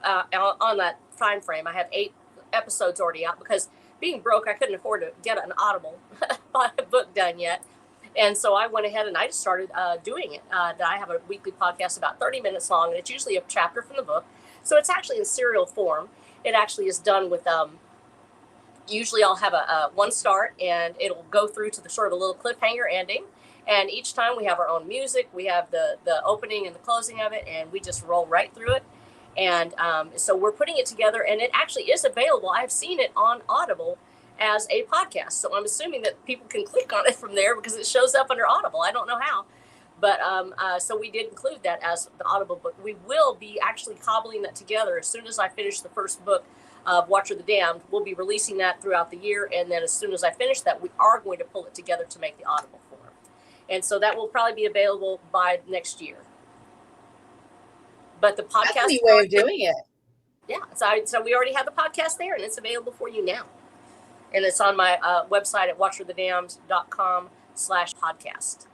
that time frame. I have 8 episodes already out because being broke, I couldn't afford to get an Audible book done yet. And so I went ahead and I just started doing it. I have a weekly podcast about 30 minutes long, and it's usually a chapter from the book. So it's actually in serial form. It actually is done with, usually I'll have a one start, and it'll go through to the sort of a little cliffhanger ending. And each time we have our own music, we have the opening and the closing of it, and we just roll right through it. And so we're putting it together, and it actually is available. I've seen it on Audible as a podcast. So I'm assuming that people can click on it from there because it shows up under Audible. I don't know how. But so we did include that as the Audible book. We will be actually cobbling that together as soon as I finish the first book of Watcher of the Damned. We'll be releasing that throughout the year. And then as soon as I finish that, we are going to pull it together to make the Audible form. And so that will probably be available by next year. But the podcast... That's a neat way of doing it. Yeah. So we already have the podcast there, and it's available for you now. And it's on my website at watcherthedamned.com. anchor.fm/podcast.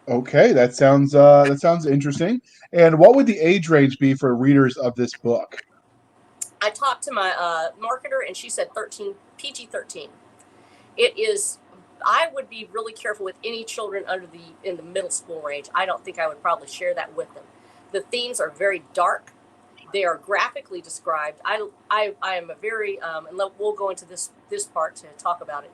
Okay, that sounds interesting. And what would the age range be for readers of this book? I talked to my marketer, and she said PG-13. It is. I would be really careful with any children in the middle school range. I don't think I would probably share that with them. The themes are very dark. They are graphically described. I am a very and we'll go into this part to talk about it.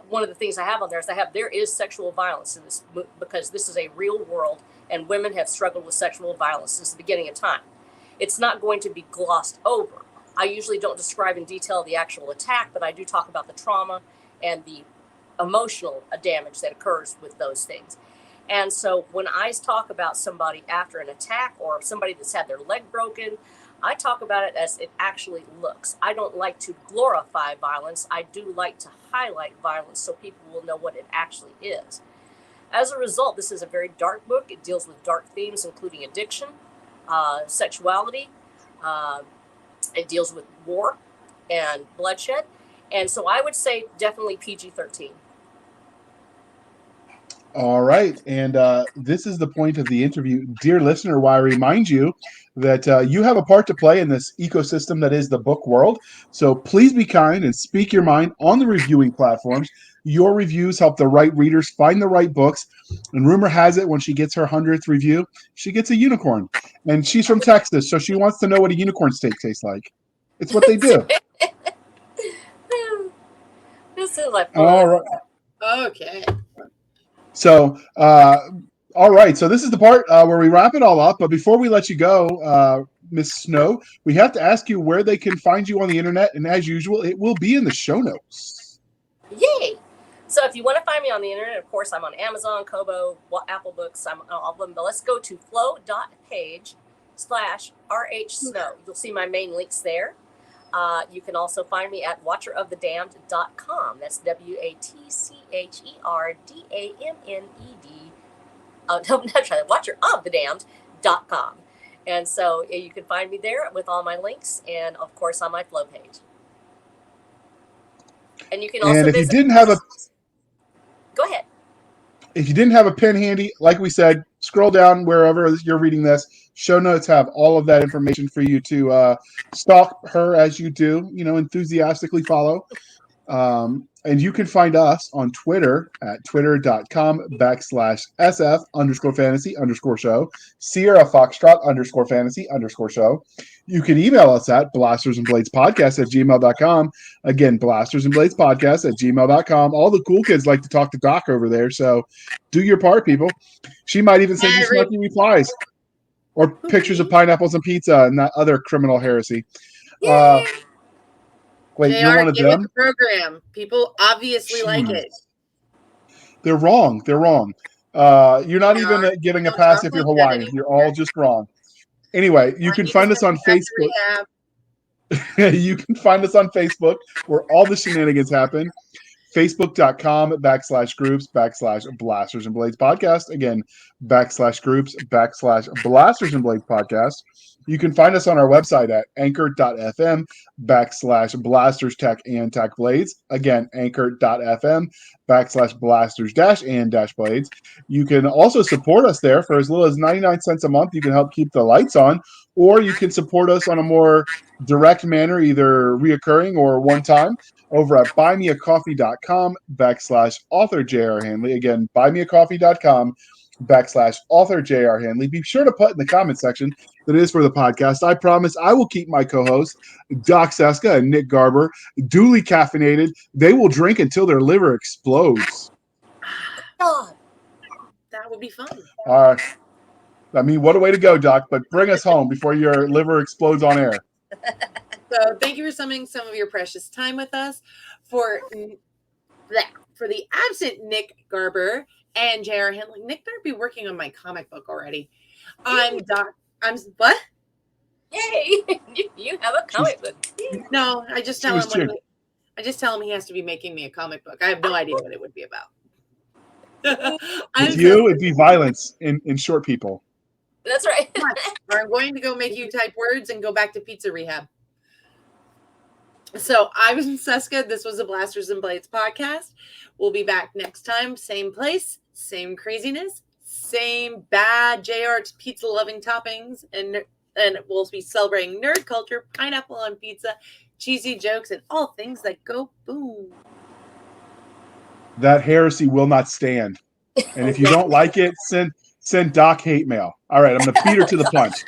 One of the things I have on there is there is sexual violence in this book, because this is a real world, and women have struggled with sexual violence since the beginning of time. It's not going to be glossed over. I usually don't describe in detail the actual attack, but I do talk about the trauma and the emotional damage that occurs with those things. And so when I talk about somebody after an attack or somebody that's had their leg broken, I talk about it as it actually looks. I don't like to glorify violence. I do like to highlight violence so people will know what it actually is. As a result, this is a very dark book. It deals with dark themes, including addiction, sexuality. It deals with war and bloodshed. And so I would say definitely PG-13. All right. And this is the point of the interview. Dear listener, why I remind you that you have a part to play in this ecosystem that is the book world. So please be kind and speak your mind on the reviewing platforms. Your reviews help the right readers find the right books. And rumor has it, when she gets her 100th review, she gets a unicorn. And she's from Texas, so she wants to know what a unicorn steak tastes like. It's what they do. This is like fun. All right. Okay. So, all right. So this is the part where we wrap it all up. But before we let you go, Miss Snow, we have to ask you where they can find you on the internet. And as usual, it will be in the show notes. Yay! So if you want to find me on the internet, of course, I'm on Amazon, Kobo, Apple Books. I'm on all of them. But let's go to flow.page/RHSnow. You'll see my main links there. You can also find me at watcherofthe-damned.com. That's WATCHERDAMNED. Watcherofthe-damned.com. And so you can find me there with all my links, and of course on my Flow page. And you can also and if you didn't have a go ahead. If you didn't have a pen handy, like we said, scroll down wherever you're reading this. Show notes have all of that information for you to stalk her as you do, enthusiastically follow. And you can find us on Twitter at twitter.com/SF_fantasy_show, Sierra Foxtrot _fantasy_show. You can email us at blastersandbladespodcast@gmail.com. Again, blastersandbladespodcast@gmail.com. All the cool kids like to talk to Doc over there, so do your part, people. She might even send you snarky replies or pictures of pineapples and pizza and that other criminal heresy. Wait, they you're one of them? The program. People obviously like it. They're wrong. You're not even getting a pass if you're Hawaiian. You're all just wrong. Anyway, you can find us on Facebook. You can find us on Facebook where all the shenanigans happen. Facebook.com/groups/Blasters and Blades Podcast. Again, /groups/Blasters and Blades Podcast. You can find us on our website at anchor.fm/Blasters Tech and Tech Blades. Again, anchor.fm/Blasters-and-Blades. You can also support us there for as little as 99 cents a month. You can help keep the lights on, or you can support us on a more direct manner, either reoccurring or one time, over at buymeacoffee.com/author J.R. Handley. Again, buymeacoffee.com/author J.R. Handley. Be sure to put in the comment section that it is for the podcast. I promise I will keep my co-hosts, Doc Cisca and Nick Garber, duly caffeinated. They will drink until their liver explodes. God. That would be fun. I mean, what a way to go, Doc, but bring us home before your liver explodes on air. So thank you for spending some of your precious time with us. For the absent Nick Garber and J.R. Handley. Nick better be working on my comic book already. I'm what? Yay! You have a comic book. No, I just tell him he has to be making me a comic book. I have no idea what it would be about. It'd be violence in short people. That's right. I'm going to go make you type words and go back to pizza rehab. So I was Cisca. This was a Blasters and Blades podcast. We'll be back next time. Same place, same craziness, same bad JR's pizza loving toppings. And we'll be celebrating nerd culture, pineapple on pizza, cheesy jokes, and all things that go boom. That heresy will not stand. And if you don't like it, send Doc hate mail. All right, I'm going to beat her to the punch.